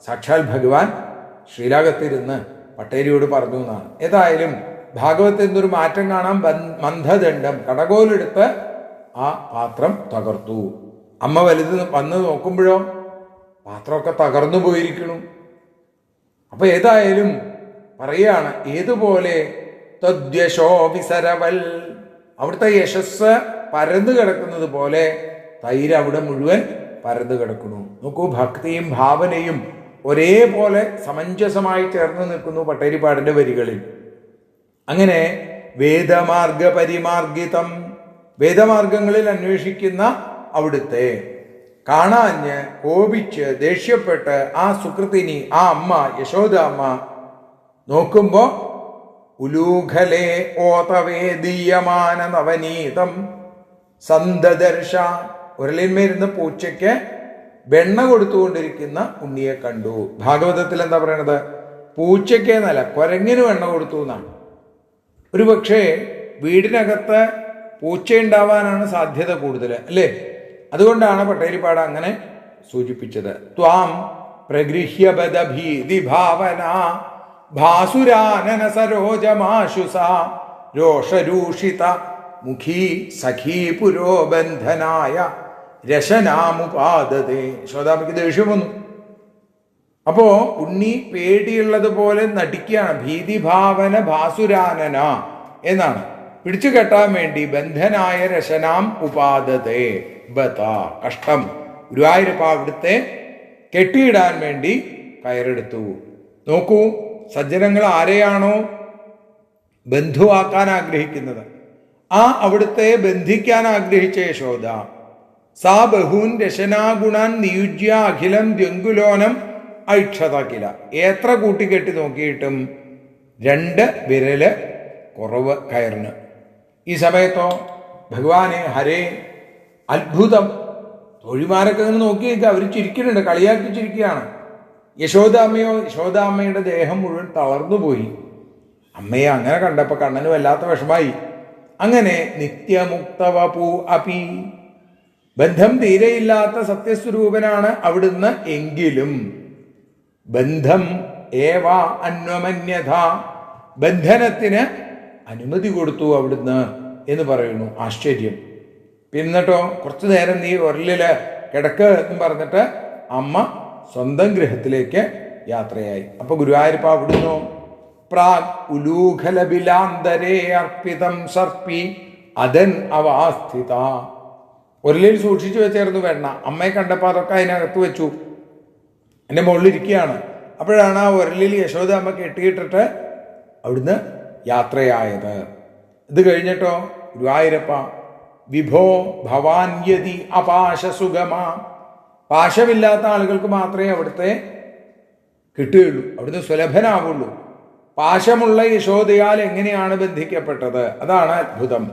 സാക്ഷാൽ ഭഗവാൻ ശ്രീരാഗത്തിരുന്ന് പട്ടേരിയോട് പറഞ്ഞു എന്നാണ്. ഏതായാലും ഭാഗവത്തിൽ നിന്നൊരു മാറ്റം കാണാൻ. മന്ദദണ്ഡം, കടകോലെടുത്ത് ആ പാത്രം തകർത്തു. അമ്മ വലുത് വന്ന് നോക്കുമ്പോഴോ പാത്രമൊക്കെ തകർന്നു പോയിരിക്കണു. അപ്പൊ ഏതായാലും പറയാണ്, ഏതുപോലെ തദ്യശോ വിസരവൽ, അവിടുത്തെ യശസ് പരന്നു കിടക്കുന്നത് പോലെ തൈര് അവിടെ മുഴുവൻ പരന്നു കിടക്കുന്നു. നോക്കൂ, ഭക്തിയും ഭാവനയും ഒരേപോലെ സമഞ്ജസമായി ചേർന്ന് നിൽക്കുന്നു ഭട്ടതിരിപ്പാടിന്റെ വരികളിൽ. അങ്ങനെ വേദമാർഗ പരിമാർഗിതം, വേദമാർഗങ്ങളിൽ അന്വേഷിക്കുന്ന അവിടുത്തെ കാണാഞ്ഞ് കോപിച്ച് ദേഷ്യപ്പെട്ട് ആ സുകൃതിനി, ആ അമ്മ യശോദാമ്മ നോക്കുമ്പോ ഉലൂഖലേ ഓതവേദീയമാന നവനീതം സന്തദർശ, ഉരലിന്മേരുന്ന് പൂച്ചയ്ക്ക് വെണ്ണ കൊടുത്തുകൊണ്ടിരിക്കുന്ന ഉണ്ണിയെ കണ്ടു. ഭാഗവതത്തിൽ എന്താ പറയണത്? പൂച്ചയ്ക്ക് എന്നല്ല, കുരങ്ങിന് വെണ്ണ കൊടുത്തു എന്നാണ്. ഒരു പക്ഷേ വീടിനകത്ത് പൂച്ചയുണ്ടാവാനാണ് സാധ്യത കൂടുതൽ, അല്ലേ? അതുകൊണ്ടാണ് പട്ടേരിപ്പാട് അങ്ങനെ സൂചിപ്പിച്ചത്. ത്വാം പ്രഗൃഹ്യബദ ഭീതി ഭാവന ഭാസുരാനന സരോജമാശുസ രോഷരൂഷിത മുഖീ സഖീ പുരോബന്ധനായ രശനാമുപാദതേ. യശോദാമ്മയ്ക്ക് ദേഷ്യം വന്നു. അപ്പോ ഉണ്ണി പേടിയുള്ളതുപോലെ നടിക്കുകയാണ്. ഭീതിഭാവന ഭാസുരാനന എന്നാണ്. പിടിച്ചു കെട്ടാൻ വേണ്ടി ബന്ധനായ രശനാം ഉപാദതേ ബത, കഷ്ടം. ഗുരുവായൂരപ്പ അവിടുത്തെ കെട്ടിയിടാൻ വേണ്ടി കയറെടുത്തു. നോക്കൂ, സജ്ജനങ്ങൾ ആരെയാണോ ബന്ധുവാക്കാൻ ആഗ്രഹിക്കുന്നത്, ആ അവിടുത്തെ ബന്ധിക്കാൻ ആഗ്രഹിച്ച യശോദ സാ ബഹൂൻ രശനാഗുണാൻ നിയുജ്യ അഖിലം ദ്യങ്കുലോനം ഐക്ഷതക്കില. എത്ര കൂട്ടിക്കെട്ടി നോക്കിയിട്ടും 2 വിരല് കുറവ് കയറിന്. ഈ സമയത്തോ ഭഗവാനെ ഹരേ അത്ഭുതം. തൊഴിമാരൊക്കെ ഇങ്ങനെ നോക്കി നിൽക്കുക, അവർ ചിരിക്കുന്നുണ്ട്, കളിയാക്കി ചിരിക്കുകയാണ്. യശോദാമ്മയുടെ ദേഹം മുഴുവൻ തളർന്നുപോയി. അമ്മയെ അങ്ങനെ കണ്ടപ്പോൾ കണ്ണന് വല്ലാത്ത വിഷമായി. അങ്ങനെ നിത്യമുക്തവപൂ അപി, ബന്ധം തീരെയില്ലാത്ത സത്യസ്വരൂപനാണ് അവിടുന്ന് എങ്കിലും ബന്ധം ഏവ അന്വമന്യഥ, ബന്ധനത്തിന് അനുമതി കൊടുത്തു അവിടുന്ന് എന്ന് പറയുന്നു. ആശ്ചര്യം. പിന്നിട്ടോ കുറച്ചു നേരം നീ ഉരലില് കിടക്ക് എന്ന് പറഞ്ഞിട്ട് അമ്മ സ്വന്തം ഗൃഹത്തിലേക്ക് യാത്രയായി. അപ്പൊ ഗുരുവായൂരപ്പ അവിടുന്നു പ്രാഗ് ഉലൂഖലബിലാന്തരേ അർപ്പിതം സർപ്പി അതൻ അവാസ്ഥിത. ഉരലിൽ സൂക്ഷിച്ചു വെച്ചായിരുന്നു വെണ്ണ. അമ്മയെ കണ്ടപ്പോൾ അതൊക്കെ അതിനകത്ത് വെച്ചു, എൻ്റെ മുകളിലിരിക്കുകയാണ്. അപ്പോഴാണ് ആ ഉരലിൽ യശോദാമ്മ കെട്ടിയിട്ടിട്ട് അവിടുന്ന് യാത്രയായത്. ഇത് കഴിഞ്ഞിട്ടോ ഗുരുവായൂരപ്പ വിഭോ ഭവാൻ യതി അപാശസുഗമ, പാശമില്ലാത്ത ആളുകൾക്ക് മാത്രമേ അവിടുത്തെ കിട്ടുകയുള്ളൂ, അവിടുന്ന് സുലഭനാവുള്ളൂ. പാശമുള്ള യശോദയാൽ എങ്ങനെയാണ് ബന്ധിക്കപ്പെട്ടത്? അതാണ് അത്ഭുതം.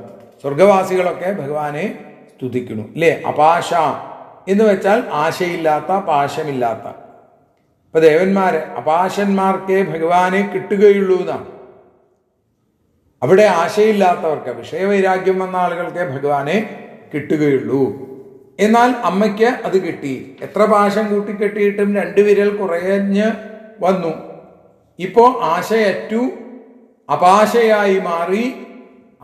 സ്വർഗവാസികളൊക്കെ ഭഗവാനെ സ്തുതിക്കുന്നു, അല്ലേ? അപാശ എന്ന് വെച്ചാൽ ആശയില്ലാത്ത, പാശമില്ലാത്ത. ഇപ്പൊ ദേവന്മാര് അപാശന്മാർക്കേ ഭഗവാനെ കിട്ടുകയുള്ളൂ എന്നാണ്. അവിടെ ആശയില്ലാത്തവർക്ക്, വിഷയവൈരാഗ്യം വന്ന ആളുകൾക്കേ ഭഗവാനെ കിട്ടുകയുള്ളൂ. എന്നാൽ അമ്മയ്ക്ക് അത് കിട്ടി. എത്ര പാശം കൂട്ടിക്കെട്ടിയിട്ടും 2 വിരൽ കുറഞ്ഞ് വന്നു. ഇപ്പോ ആശയറ്റു, അപാശയായി മാറി.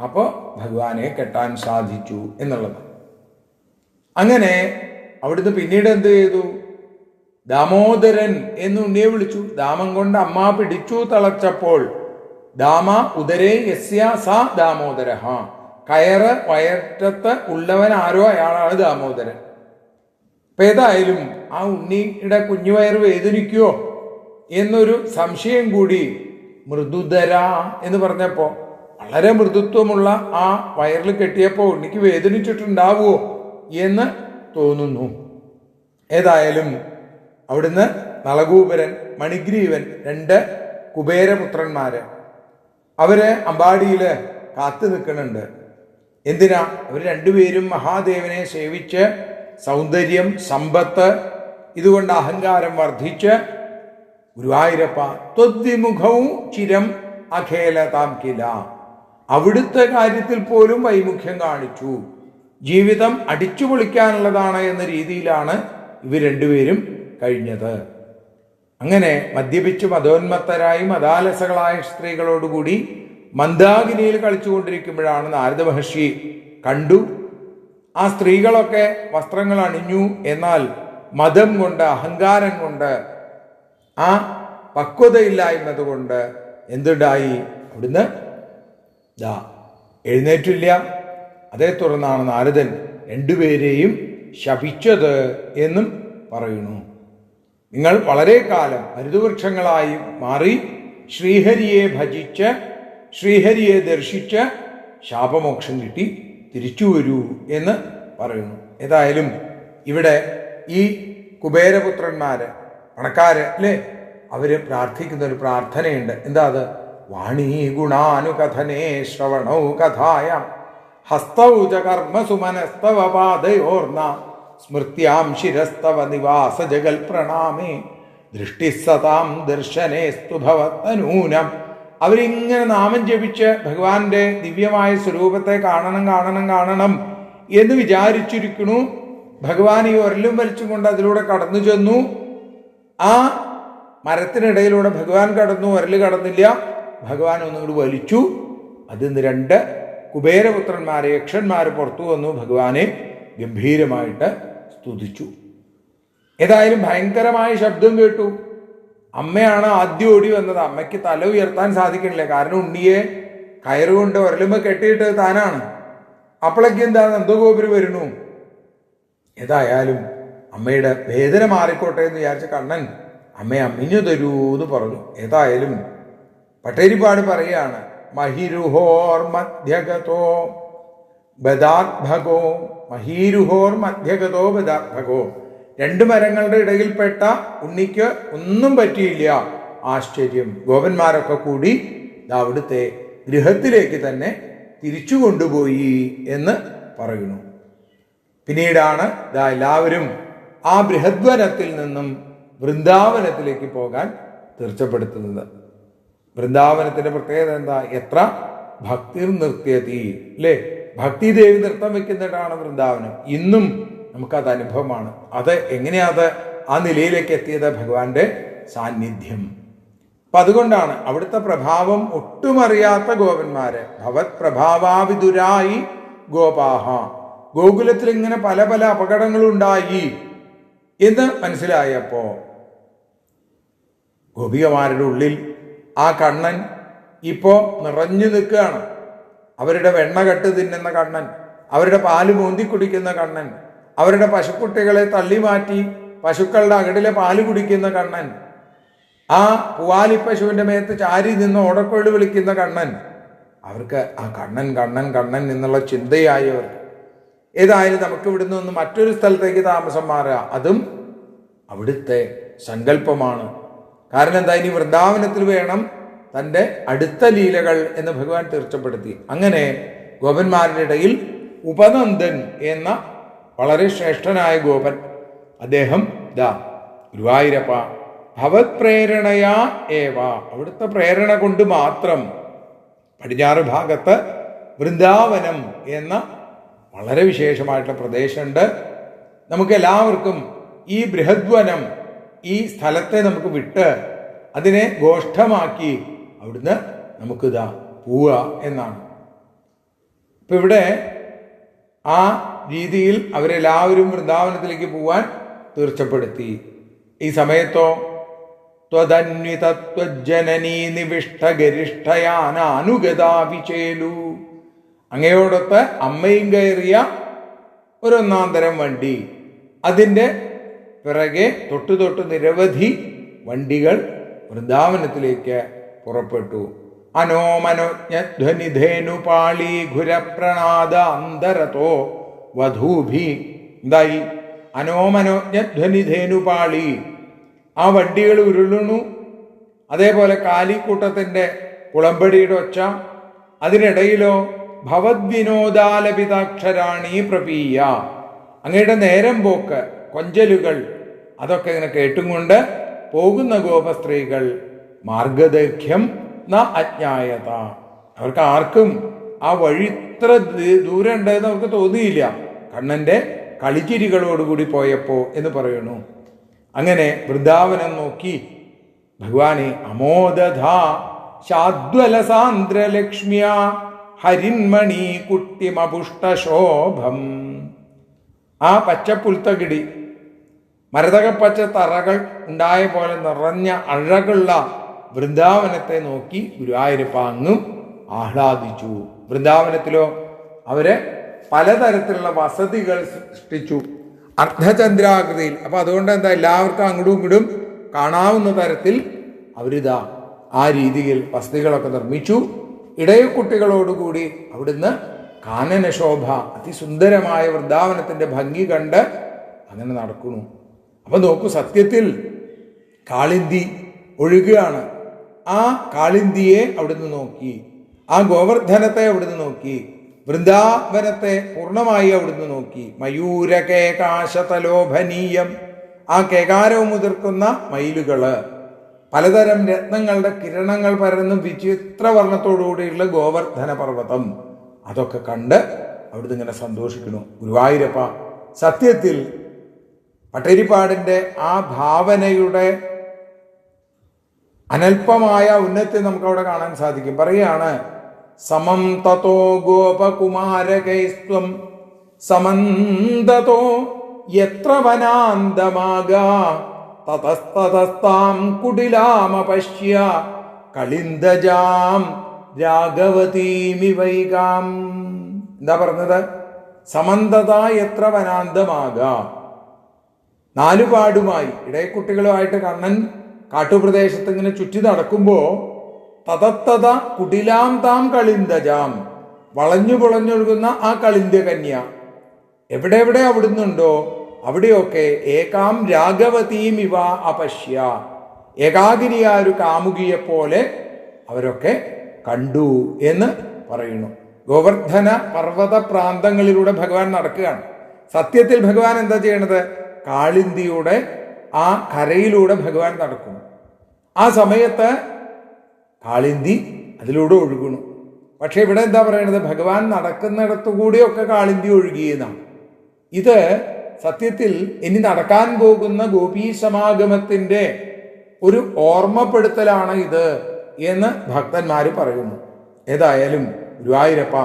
അപ്പോൾ ഭഗവാനെ കെട്ടാൻ സാധിച്ചു എന്നുള്ളത്. അങ്ങനെ അവിടുന്ന് പിന്നീട് എന്ത് ചെയ്തു? ദാമോദരൻ എന്ന് ഉണ്ണിയെ വിളിച്ചു. ദാമം കൊണ്ട് അമ്മ പിടിച്ചു തളച്ചപ്പോൾ ദാമ ഉദരേ യസ്യ സ ദാമോദര, കയറ് വയറ്റത്ത് ഉള്ളവൻ ആരോ അയാളാണ് ദാമോദരൻ. ഇപ്പൊ ഏതായാലും ആ ഉണ്ണിയുടെ കുഞ്ഞുവയറ് വേദനിക്കുവോ എന്നൊരു സംശയം കൂടി മൃദുധര എന്ന് പറഞ്ഞപ്പോ, വളരെ മൃദുത്വമുള്ള ആ വയറിൽ കെട്ടിയപ്പോൾ ഉണ്ണിക്ക് വേദനിച്ചിട്ടുണ്ടാവുമോ എന്ന് തോന്നുന്നു. ഏതായാലും അവിടുന്ന് നളകൂപരൻ, മണിഗ്രീവൻ, 2 കുബേരപുത്രന്മാര്, അവര് അമ്പാടിയില് കാത്തു നിൽക്കുന്നുണ്ട്. എന്തിനാ? അവർ 2 പേരും മഹാദേവനെ സേവിച്ച് സൗന്ദര്യം, സമ്പത്ത് ഇതുകൊണ്ട് അഹങ്കാരം വർദ്ധിച്ച് ഗുരുവായൂരപ്പ ത്വദ്വിമുഖവും ചിരം അഖേലതാം കില, അവിടുത്തെ കാര്യത്തിൽ പോലും വൈമുഖ്യം കാണിച്ചു. ജീവിതം അടിച്ചു പൊളിക്കാനുള്ളതാണ് എന്ന രീതിയിലാണ് ഇവർ 2 പേരും കഴിഞ്ഞത്. അങ്ങനെ മദ്യപിച്ച് മതോന്മത്തരായി മതാലസകളായ സ്ത്രീകളോടുകൂടി മന്ദാകിനിയിൽ കളിച്ചുകൊണ്ടിരിക്കുമ്പോഴാണ് നാരദ മഹർഷി കണ്ടു. ആ സ്ത്രീകളൊക്കെ വസ്ത്രങ്ങൾ അണിഞ്ഞു. എന്നാൽ മതം കൊണ്ട്, അഹങ്കാരം കൊണ്ട്, ആ പക്വതയില്ലായ്മത് കൊണ്ട് എന്തുണ്ടായി? അവിടുന്ന് എഴുന്നേറ്റില്ല. അതേ തുടർന്നാണ് നാരദൻ 2 പേരെയും ശപിച്ചത് എന്നും പറയുന്നു. നിങ്ങൾ വളരെ കാലം മരുതുവൃക്ഷങ്ങളായി മാറി ശ്രീഹരിയെ ഭജിച്ച് ശ്രീഹരിയെ ദർശിച്ച് ശാപമോക്ഷം കിട്ടി തിരിച്ചു വരൂ എന്ന് പറയുന്നു. ഏതായാലും ഇവിടെ ഈ കുബേരപുത്രന്മാര് പണക്കാര് അല്ലേ, അവര് പ്രാർത്ഥിക്കുന്ന ഒരു പ്രാർത്ഥനയുണ്ട്. എന്താ അത്? വാണീ ഗുണാനുകഥനേ ശ്രവണൗ കഥായ ഹസ്തൗ ച കർമ്മസു മനസ്തവ പാദയോർന്ന സ്മൃത്യാം ശിരസ്തവ നിവാസ ജഗൽ പ്രണാമേ ദൃഷ്ടിസതാം ദർശനേസ്തു ഭവത്തനൂനം. അവരിങ്ങനെ നാമം ജപിച്ച് ഭഗവാന്റെ ദിവ്യമായ സ്വരൂപത്തെ കാണണം എന്ന് വിചാരിച്ചിരിക്കണു. ഭഗവാൻ ഈ ഒരലും വലിച്ചും കൊണ്ട് അതിലൂടെ കടന്നു ചെന്നു. ആ മരത്തിനിടയിലൂടെ ഭഗവാൻ കടന്നു, ഒരല് കടന്നില്ല. ഭഗവാൻ ഒന്നുകൂടി വലിച്ചു. അതിന്ന് രണ്ട് കുബേരപുത്രന്മാരെ യക്ഷന്മാർ പുറത്തു വന്നു, ഭഗവാനെ ഗംഭീരമായിട്ട് സ്തുതിച്ചു. ഏതായാലും ഭയങ്കരമായ ശബ്ദം കേട്ടു. അമ്മയാണ് ആദ്യം ഓടി വന്നത്. അമ്മയ്ക്ക് തല ഉയർത്താൻ സാധിക്കണില്ല, കാരണം ഉണ്ണിയെ കയറുകൊണ്ട് ഒരലുമ്പ കെട്ടിയിട്ട് താനാണ്. അപ്പോഴേക്ക് എന്താ നന്ദഗോപുരം വരുന്നു. ഏതായാലും അമ്മയുടെ വേദന മാറിക്കോട്ടെ എന്ന് വിചാരിച്ച കണ്ണൻ അമ്മയെ അമ്മിഞ്ഞു തരൂ എന്ന് പറഞ്ഞു. ഏതായാലും പട്ടേരിപ്പാട് പറയാണ്, മഹിരുഹോർ മധ്യഗതോ ബദാത്ഭഗോ, മഹീരുഹോർ മധ്യഗതോ ബദാത്ഭഗോ. രണ്ട് മരങ്ങളുടെ ഇടയിൽപ്പെട്ട ഉണ്ണിക്ക് ഒന്നും പറ്റിയില്ല. ആശ്ചര്യം. ഗോപന്മാരൊക്കെ കൂടി അവിടുത്തെ ഗൃഹത്തിലേക്ക് തന്നെ തിരിച്ചു കൊണ്ടുപോയി എന്ന് പറയുന്നു. പിന്നീടാണ് എല്ലാവരും ആ ബൃഹദ്വനത്തിൽ നിന്നും വൃന്ദാവനത്തിലേക്ക് പോകാൻ തീർച്ചപ്പെടുത്തുന്നത്. വൃന്ദാവനത്തിന്റെ പ്രത്യേകത എന്താ? എത്ര ഭക്തിർ നൃത്യതി അല്ലേ, ഭക്തിദേവി നൃത്തം വെക്കുന്നിട്ടാണ് വൃന്ദാവനം. ഇന്നും നമുക്കത് അനുഭവമാണ്. അത് എങ്ങനെയാ അത് ആ നിലയിലേക്ക് എത്തിയത്? ഭഗവാന്റെ സാന്നിധ്യം. അപ്പൊ അതുകൊണ്ടാണ് അവിടുത്തെ പ്രഭാവം ഒട്ടുമറിയാത്ത ഗോപന്മാര് ഭവത് പ്രഭാവാവിതുരായി ഗോപാഹ, ഗോകുലത്തിൽ ഇങ്ങനെ പല പല അപകടങ്ങളുണ്ടായി എന്ന് മനസ്സിലായപ്പോ ഗോപികമാരുടെ ഉള്ളിൽ ആ കണ്ണൻ ഇപ്പോ നിറഞ്ഞു നിൽക്കുകയാണ്. അവരുടെ വെണ്ണ കട്ട് തിന്നുന്ന കണ്ണൻ, അവരുടെ പാല് മോന്തി കുടിക്കുന്ന കണ്ണൻ, അവരുടെ പശുക്കുട്ടികളെ തള്ളി മാറ്റി പശുക്കളുടെ അകടിലെ പാല് കുടിക്കുന്ന കണ്ണൻ, ആ പൂവാലി പശുവിന്റെ മേത്ത് ചാരി നിന്ന് ഓടക്കൊള്ളി വിളിക്കുന്ന കണ്ണൻ. അവർക്ക് ആ കണ്ണൻ കണ്ണൻ കണ്ണൻ എന്നുള്ള ചിന്തയായി അവർക്ക്. ഏതായാലും നമുക്ക് ഇവിടുന്ന് ഒന്ന് മറ്റൊരു സ്ഥലത്തേക്ക് താമസം മാറുക, അതും അവിടുത്തെ സങ്കല്പമാണ്. കാരണം എന്താ? ഇനി വൃന്ദാവനത്തിൽ വേണം തൻ്റെ അടുത്ത ലീലകൾ എന്ന് ഭഗവാൻ തീർച്ചപ്പെടുത്തി. അങ്ങനെ ഗോപന്മാരുടെ ഇടയിൽ ഉപനന്ദൻ എന്ന വളരെ ശ്രേഷ്ഠനായ ഗോപൻ, അദ്ദേഹം ഗുരുവായൂരപ്പ ഭവത് പ്രേരണയാ ഏവ, അവിടുത്തെ പ്രേരണ കൊണ്ട് മാത്രം പടിഞ്ഞാറ് ഭാഗത്ത് വൃന്ദാവനം എന്ന വളരെ വിശേഷമായിട്ടുള്ള പ്രദേശമുണ്ട്. നമുക്ക് എല്ലാവർക്കും ഈ ബൃഹദ്വനം, ഈ സ്ഥലത്തെ നമുക്ക് വിട്ട് അതിനെ ഗോഷ്ഠമാക്കി അവിടുന്ന് നമുക്കിതാ പോവുക എന്നാണ്. ഇപ്പൊ ഇവിടെ ആ രീതിയിൽ അവരെല്ലാവരും വൃന്ദാവനത്തിലേക്ക് പോവാൻ തീർച്ചപ്പെടുത്തി. ഈ സമയത്തോ ത്വദന്വിതത്വജനനീ നിവിഷ്ടഗരിഷ്ഠയാനാനുഗതാവിചേലു, അങ്ങയോടൊത്ത് അമ്മയും കയറിയ ഒരൊന്നാന്തരം വണ്ടി, അതിൻ്റെ പിറകെ തൊട്ടു നിരവധി വണ്ടികൾ വൃന്ദാവനത്തിലേക്ക് പുറപ്പെട്ടു. അനോമനോജ്ഞധ്വനിധേനുപാളി ഘുരപ്രണാദ അന്തരതോ വധൂഭി. എന്തായി? അനോമനോജ്ഞധ്വനിധേനുപാളി, ആ വണ്ടികൾ ഉരുളുന്നു. അതേപോലെ കാലിക്കൂട്ടത്തിൻ്റെ കുളമ്പടിയുടെ ഒച്ച, അതിനിടയിലോ ഭവദ്വിനോദാലപിതാക്ഷരാണി പ്രപീയ, അങ്ങയുടെ നേരം പോക്ക് കൊഞ്ചലുകൾ അതൊക്കെ ഇങ്ങനെ കേട്ടും കൊണ്ട് പോകുന്ന ഗോപസ്ത്രീകൾ. മാർഗദൈർഘ്യം ന അജ്ഞായത, അവർക്ക് ആർക്കും ആ വഴി ഇത്ര ദൂരം ഉണ്ടെന്ന് അവർക്ക് തോന്നിയില്ല, കണ്ണന്റെ കളിച്ചിരികളോടുകൂടി പോയപ്പോ എന്ന് പറയുന്നു. അങ്ങനെ വൃന്ദാവനം നോക്കി ഭഗവാനെ അമോദധ ശാദ്വലസാന്ദ്രലക്ഷ്മ്യ ഹരിന്മണി കുട്ടിമപുഷ്ടശോഭം. ആ പച്ചപ്പുൽത്തകിടി, മരതകപ്പച്ച തറകൾ ഉണ്ടായ പോലെ നിറഞ്ഞ അഴകുള്ള വൃന്ദാവനത്തെ നോക്കി ഗുരുവായൂരപ്പ അങ്ങും ആഹ്ലാദിച്ചു. വൃന്ദാവനത്തിലോ അവര് പലതരത്തിലുള്ള വസതികൾ സൃഷ്ടിച്ചു, അർദ്ധചന്ദ്രാകൃതിയിൽ. അപ്പൊ അതുകൊണ്ട് എന്താ, എല്ലാവർക്കും അങ്ങോട്ടും ഇങ്ങോട്ടും കാണാവുന്ന തരത്തിൽ അവരിതാ ആ രീതിയിൽ വസതികളൊക്കെ നിർമ്മിച്ചു. ഇടയക്കുട്ടികളോടുകൂടി അവിടുന്ന് കാനനശോഭ, അതിസുന്ദരമായ വൃന്ദാവനത്തിൻ്റെ ഭംഗി കണ്ട് അങ്ങനെ നടക്കുന്നു. അപ്പൊ നോക്കൂ, സത്യത്തിൽ കാളിന്തി ഒഴുകുകയാണ്. ആ കാളിന്തിയെ അവിടുന്ന് നോക്കി, ആ ഗോവർദ്ധനത്തെ അവിടുന്ന് നോക്കി, വൃന്ദാവനത്തെ പൂർണ്ണമായി അവിടുന്ന് നോക്കി. മയൂരകേകാശതലോഭനീയം, ആ കേകാരവും മുതിർക്കുന്ന മയിലുകള്, പലതരം രത്നങ്ങളുടെ കിരണങ്ങൾ പരന്നും വിചിത്ര വർണ്ണത്തോടുകൂടിയുള്ള ഗോവർദ്ധന പർവ്വതം, അതൊക്കെ കണ്ട് അവിടുന്ന് ഇങ്ങനെ സന്തോഷിക്കുന്നു. ഗുരുവായൂരപ്പ, സത്യത്തിൽ പട്ടേരിപ്പാടിൻ്റെ ആ ഭാവനയുടെ അനൽപമായ ഉന്നതി നമുക്ക് അവിടെ കാണാൻ സാധിക്കും. പറയുകയാണ്, സമം തതോ ഗോപകുമാരകൈസ്ത്വം സമന്തതോ യത്ര വനാന്തമാഗാ തതസ്തതസ്താം കുടിലാമപശ്യ കളിന്ദജാം രാഘവതീമിവൈകാം. എന്താ പറഞ്ഞത്? സമന്തത എത്ര വനാന്തമാകാ, നാലുപാടുമായി ഇടയക്കുട്ടികളുമായിട്ട് കണ്ണൻ കാട്ടുപ്രദേശത്ത് ഇങ്ങനെ ചുറ്റി നടക്കുമ്പോൾ തതത്തത കുടിലാം താം കളിന്തജാം, വളഞ്ഞു പൊളഞ്ഞൊഴുകുന്ന ആ കളിന്ത കന്യ എവിടെ എവിടെ അവിടുന്നുണ്ടോ അവിടെയൊക്കെ ഏകാം രാഘവതീം ഇവ അപശ്യ, ഏകാഗിരിയായ ഒരു കാമുകിയെപ്പോലെ അവരൊക്കെ കണ്ടു എന്ന് പറയുന്നു. ഗോവർദ്ധന പർവ്വത പ്രാന്തങ്ങളിലൂടെ ഭഗവാൻ നടക്കുകയാണ്. സത്യത്തിൽ ഭഗവാൻ എന്താ ചെയ്യണത്? കാളിന്തിയുടെ ആ കരയിലൂടെ ഭഗവാൻ നടക്കുന്നു. ആ സമയത്ത് കാളിന്തി അതിലൂടെ ഒഴുകുന്നു. പക്ഷെ ഇവിടെ എന്താ പറയണത്? ഭഗവാൻ നടക്കുന്നിടത്തുകൂടിയൊക്കെ കാളിന്തി ഒഴുകിയെന്നാണ്. ഇത് സത്യത്തിൽ ഇനി നടക്കാൻ പോകുന്ന ഗോപീ സമാഗമത്തിന്റെ ഒരു ഓർമ്മപ്പെടുത്തലാണ് ഇത് എന്ന് ഭക്തന്മാർ പറയുന്നു. ഏതായാലും ഗുരുവായൂരപ്പ,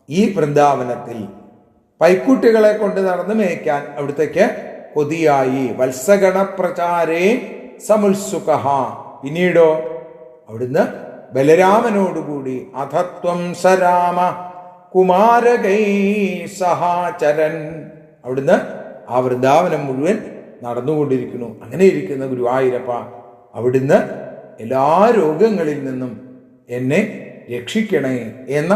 ഈ വൃന്ദാവനത്തിൽ പൈക്കുട്ടികളെ കൊണ്ട് നടന്ന് മേയ്ക്കാൻ അവിടുത്തേക്ക് കൊതിയായി. വത്സഗണ പ്രചാരേ സമുത്സുക. പിന്നീടോ അവിടുന്ന് ബലരാമനോടുകൂടി അധത്വം സരാമ കുമാരകൈ സഹാചരൻ, അവിടുന്ന് ആ വൃന്ദാവനം മുഴുവൻ നടന്നുകൊണ്ടിരിക്കുന്നു. അങ്ങനെ ഇരിക്കുന്ന ഗുരുവായൂരപ്പ, അവിടുന്ന് എല്ലാ രോഗങ്ങളിൽ നിന്നും എന്നെ രക്ഷിക്കണേ എന്ന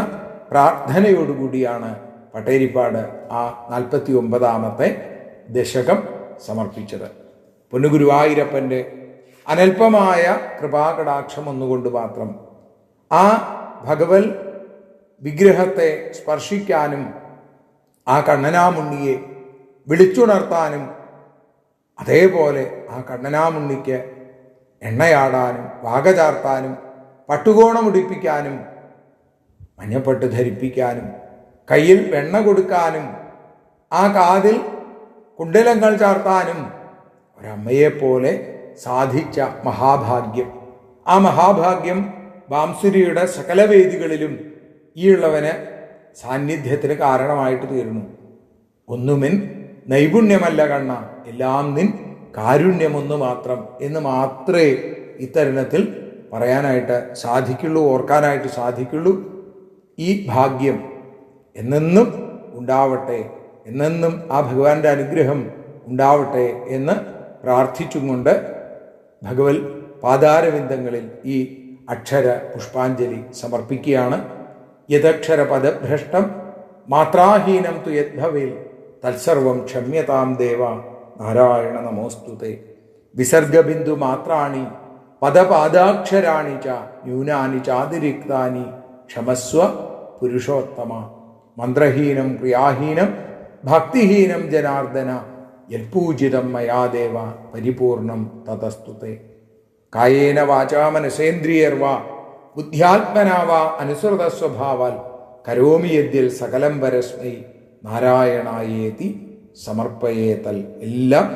പ്രാർത്ഥനയോടുകൂടിയാണ് പട്ടേരിപ്പാട് ആ 49ാമത്തെ ദശകം സമർപ്പിച്ചത്. പൊന്നുഗുരുവായൂരപ്പൻ്റെ അനൽപമായ കൃപാകടാക്ഷം ഒന്നുകൊണ്ട് മാത്രം ആ ഭഗവൽ വിഗ്രഹത്തെ സ്പർശിക്കാനും ആ കണ്ണനാമുണ്ണിയെ വിളിച്ചുണർത്താനും അതേപോലെ ആ കണ്ണനാമുണ്ണിക്ക് എണ്ണയാടാനും വാകചാർത്താനും പട്ടുകോണമുടിപ്പിക്കാനും മഞ്ഞപ്പെട്ട് ധരിപ്പിക്കാനും കയ്യിൽ വെണ്ണ കൊടുക്കാനും ആ കാതിൽ കുണ്ടലങ്ങൾ ചാർത്താനും ഒരമ്മയെപ്പോലെ സാധിച്ച മഹാഭാഗ്യം. ആ മഹാഭാഗ്യം ബാംസുരിയുടെ സകല വേദികളിലും ഈ ഉള്ളവന് സാന്നിധ്യത്തിന് കാരണമായിട്ട് തീർന്നു. ഒന്നുമിൻ നൈപുണ്യമല്ല കണ്ണ, എല്ലാം നിൻ കാരുണ്യമൊന്നു മാത്രം എന്ന് മാത്രമേ ഇത്തരുണത്തിൽ പറയാനായിട്ട് സാധിക്കുള്ളൂ, ഓർക്കാനായിട്ട് സാധിക്കുള്ളൂ. ഈ ഭാഗ്യം എന്നെന്നും ഉണ്ടാവട്ടെ, എന്നെന്നും ആ ഭഗവാന്റെ അനുഗ്രഹം ഉണ്ടാവട്ടെ എന്ന് പ്രാർത്ഥിച്ചും കൊണ്ട് ഭഗവൽ പാദാരവിന്ദങ്ങളിൽ ഈ അക്ഷര പുഷ്പാഞ്ജലി സമർപ്പിക്കുകയാണ്. യദക്ഷര പദഭ്രഷ്ടം മാത്രാഹീനം തു യദ്ഭവേൽ തത്സർവം ക്ഷമ്യതാം ദേവ നാരായണ നമോസ്തുതേ. വിസർഗബിന്ദു മാത്രാണി പദപാദാക്ഷരാണി ച ന്യൂനാനി ചാതിരിക്താനി ക്ഷമസ്വ പുരുഷോത്തമ. മന്ത്രഹീനം ക്രിയാഹീനം ഭക്തിഹീനം ജനാർദ്ദന യൽപൂജിതം മയാ ദേവ പരിപൂർണം തതസ്തുതേ. കായേന വാചാ മനസേന്ദ്രിയർവാ ബുദ്ധ്യാത്മനാ വാ അനുസൃത സ്വഭാവാൽ കരോമി യദ്യൽ സകലം പരസ്മൈ നാരായണായേതി സമർപ്പയേതൽ. എല്ലാം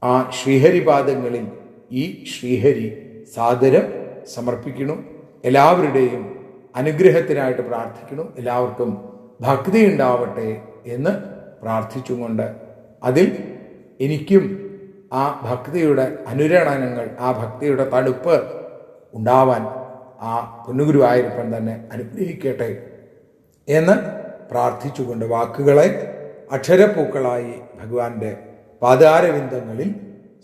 ആ ശ്രീഹരിപാദങ്ങളിൽ ഈ ശ്രീഹരി സാദരം സമർപ്പിക്കുന്നു. എല്ലാവരുടെയും അനുഗ്രഹത്തിനായിട്ട് പ്രാർത്ഥിക്കുന്നു. എല്ലാവർക്കും ഭക്തി ഉണ്ടാവട്ടെ എന്ന് പ്രാർത്ഥിച്ചുകൊണ്ട് അതിൽ എനിക്കും ആ ഭക്തിയുടെ അനുരണനങ്ങൾ, ആ ഭക്തിയുടെ തണുപ്പ് ഉണ്ടാവാൻ ആ പൊന്നുഗുരുവായൂരപ്പൻ തന്നെ അനുഗ്രഹിക്കട്ടെ എന്ന് പ്രാർത്ഥിച്ചുകൊണ്ട് വാക്കുകളെ അക്ഷരപ്പൂക്കളായി ഭഗവാന്റെ പാദാരവിന്ദങ്ങളിൽ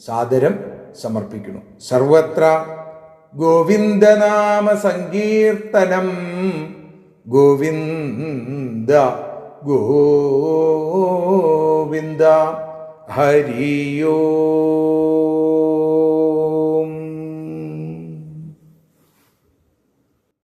സാദരം സമർപ്പിക്കുന്നു. സർവത്ര ഗോവിന്ദനാമ സങ്കീർത്തനം ഗോവിന്ദ ഗോവിന്ദ ഹരിയോ.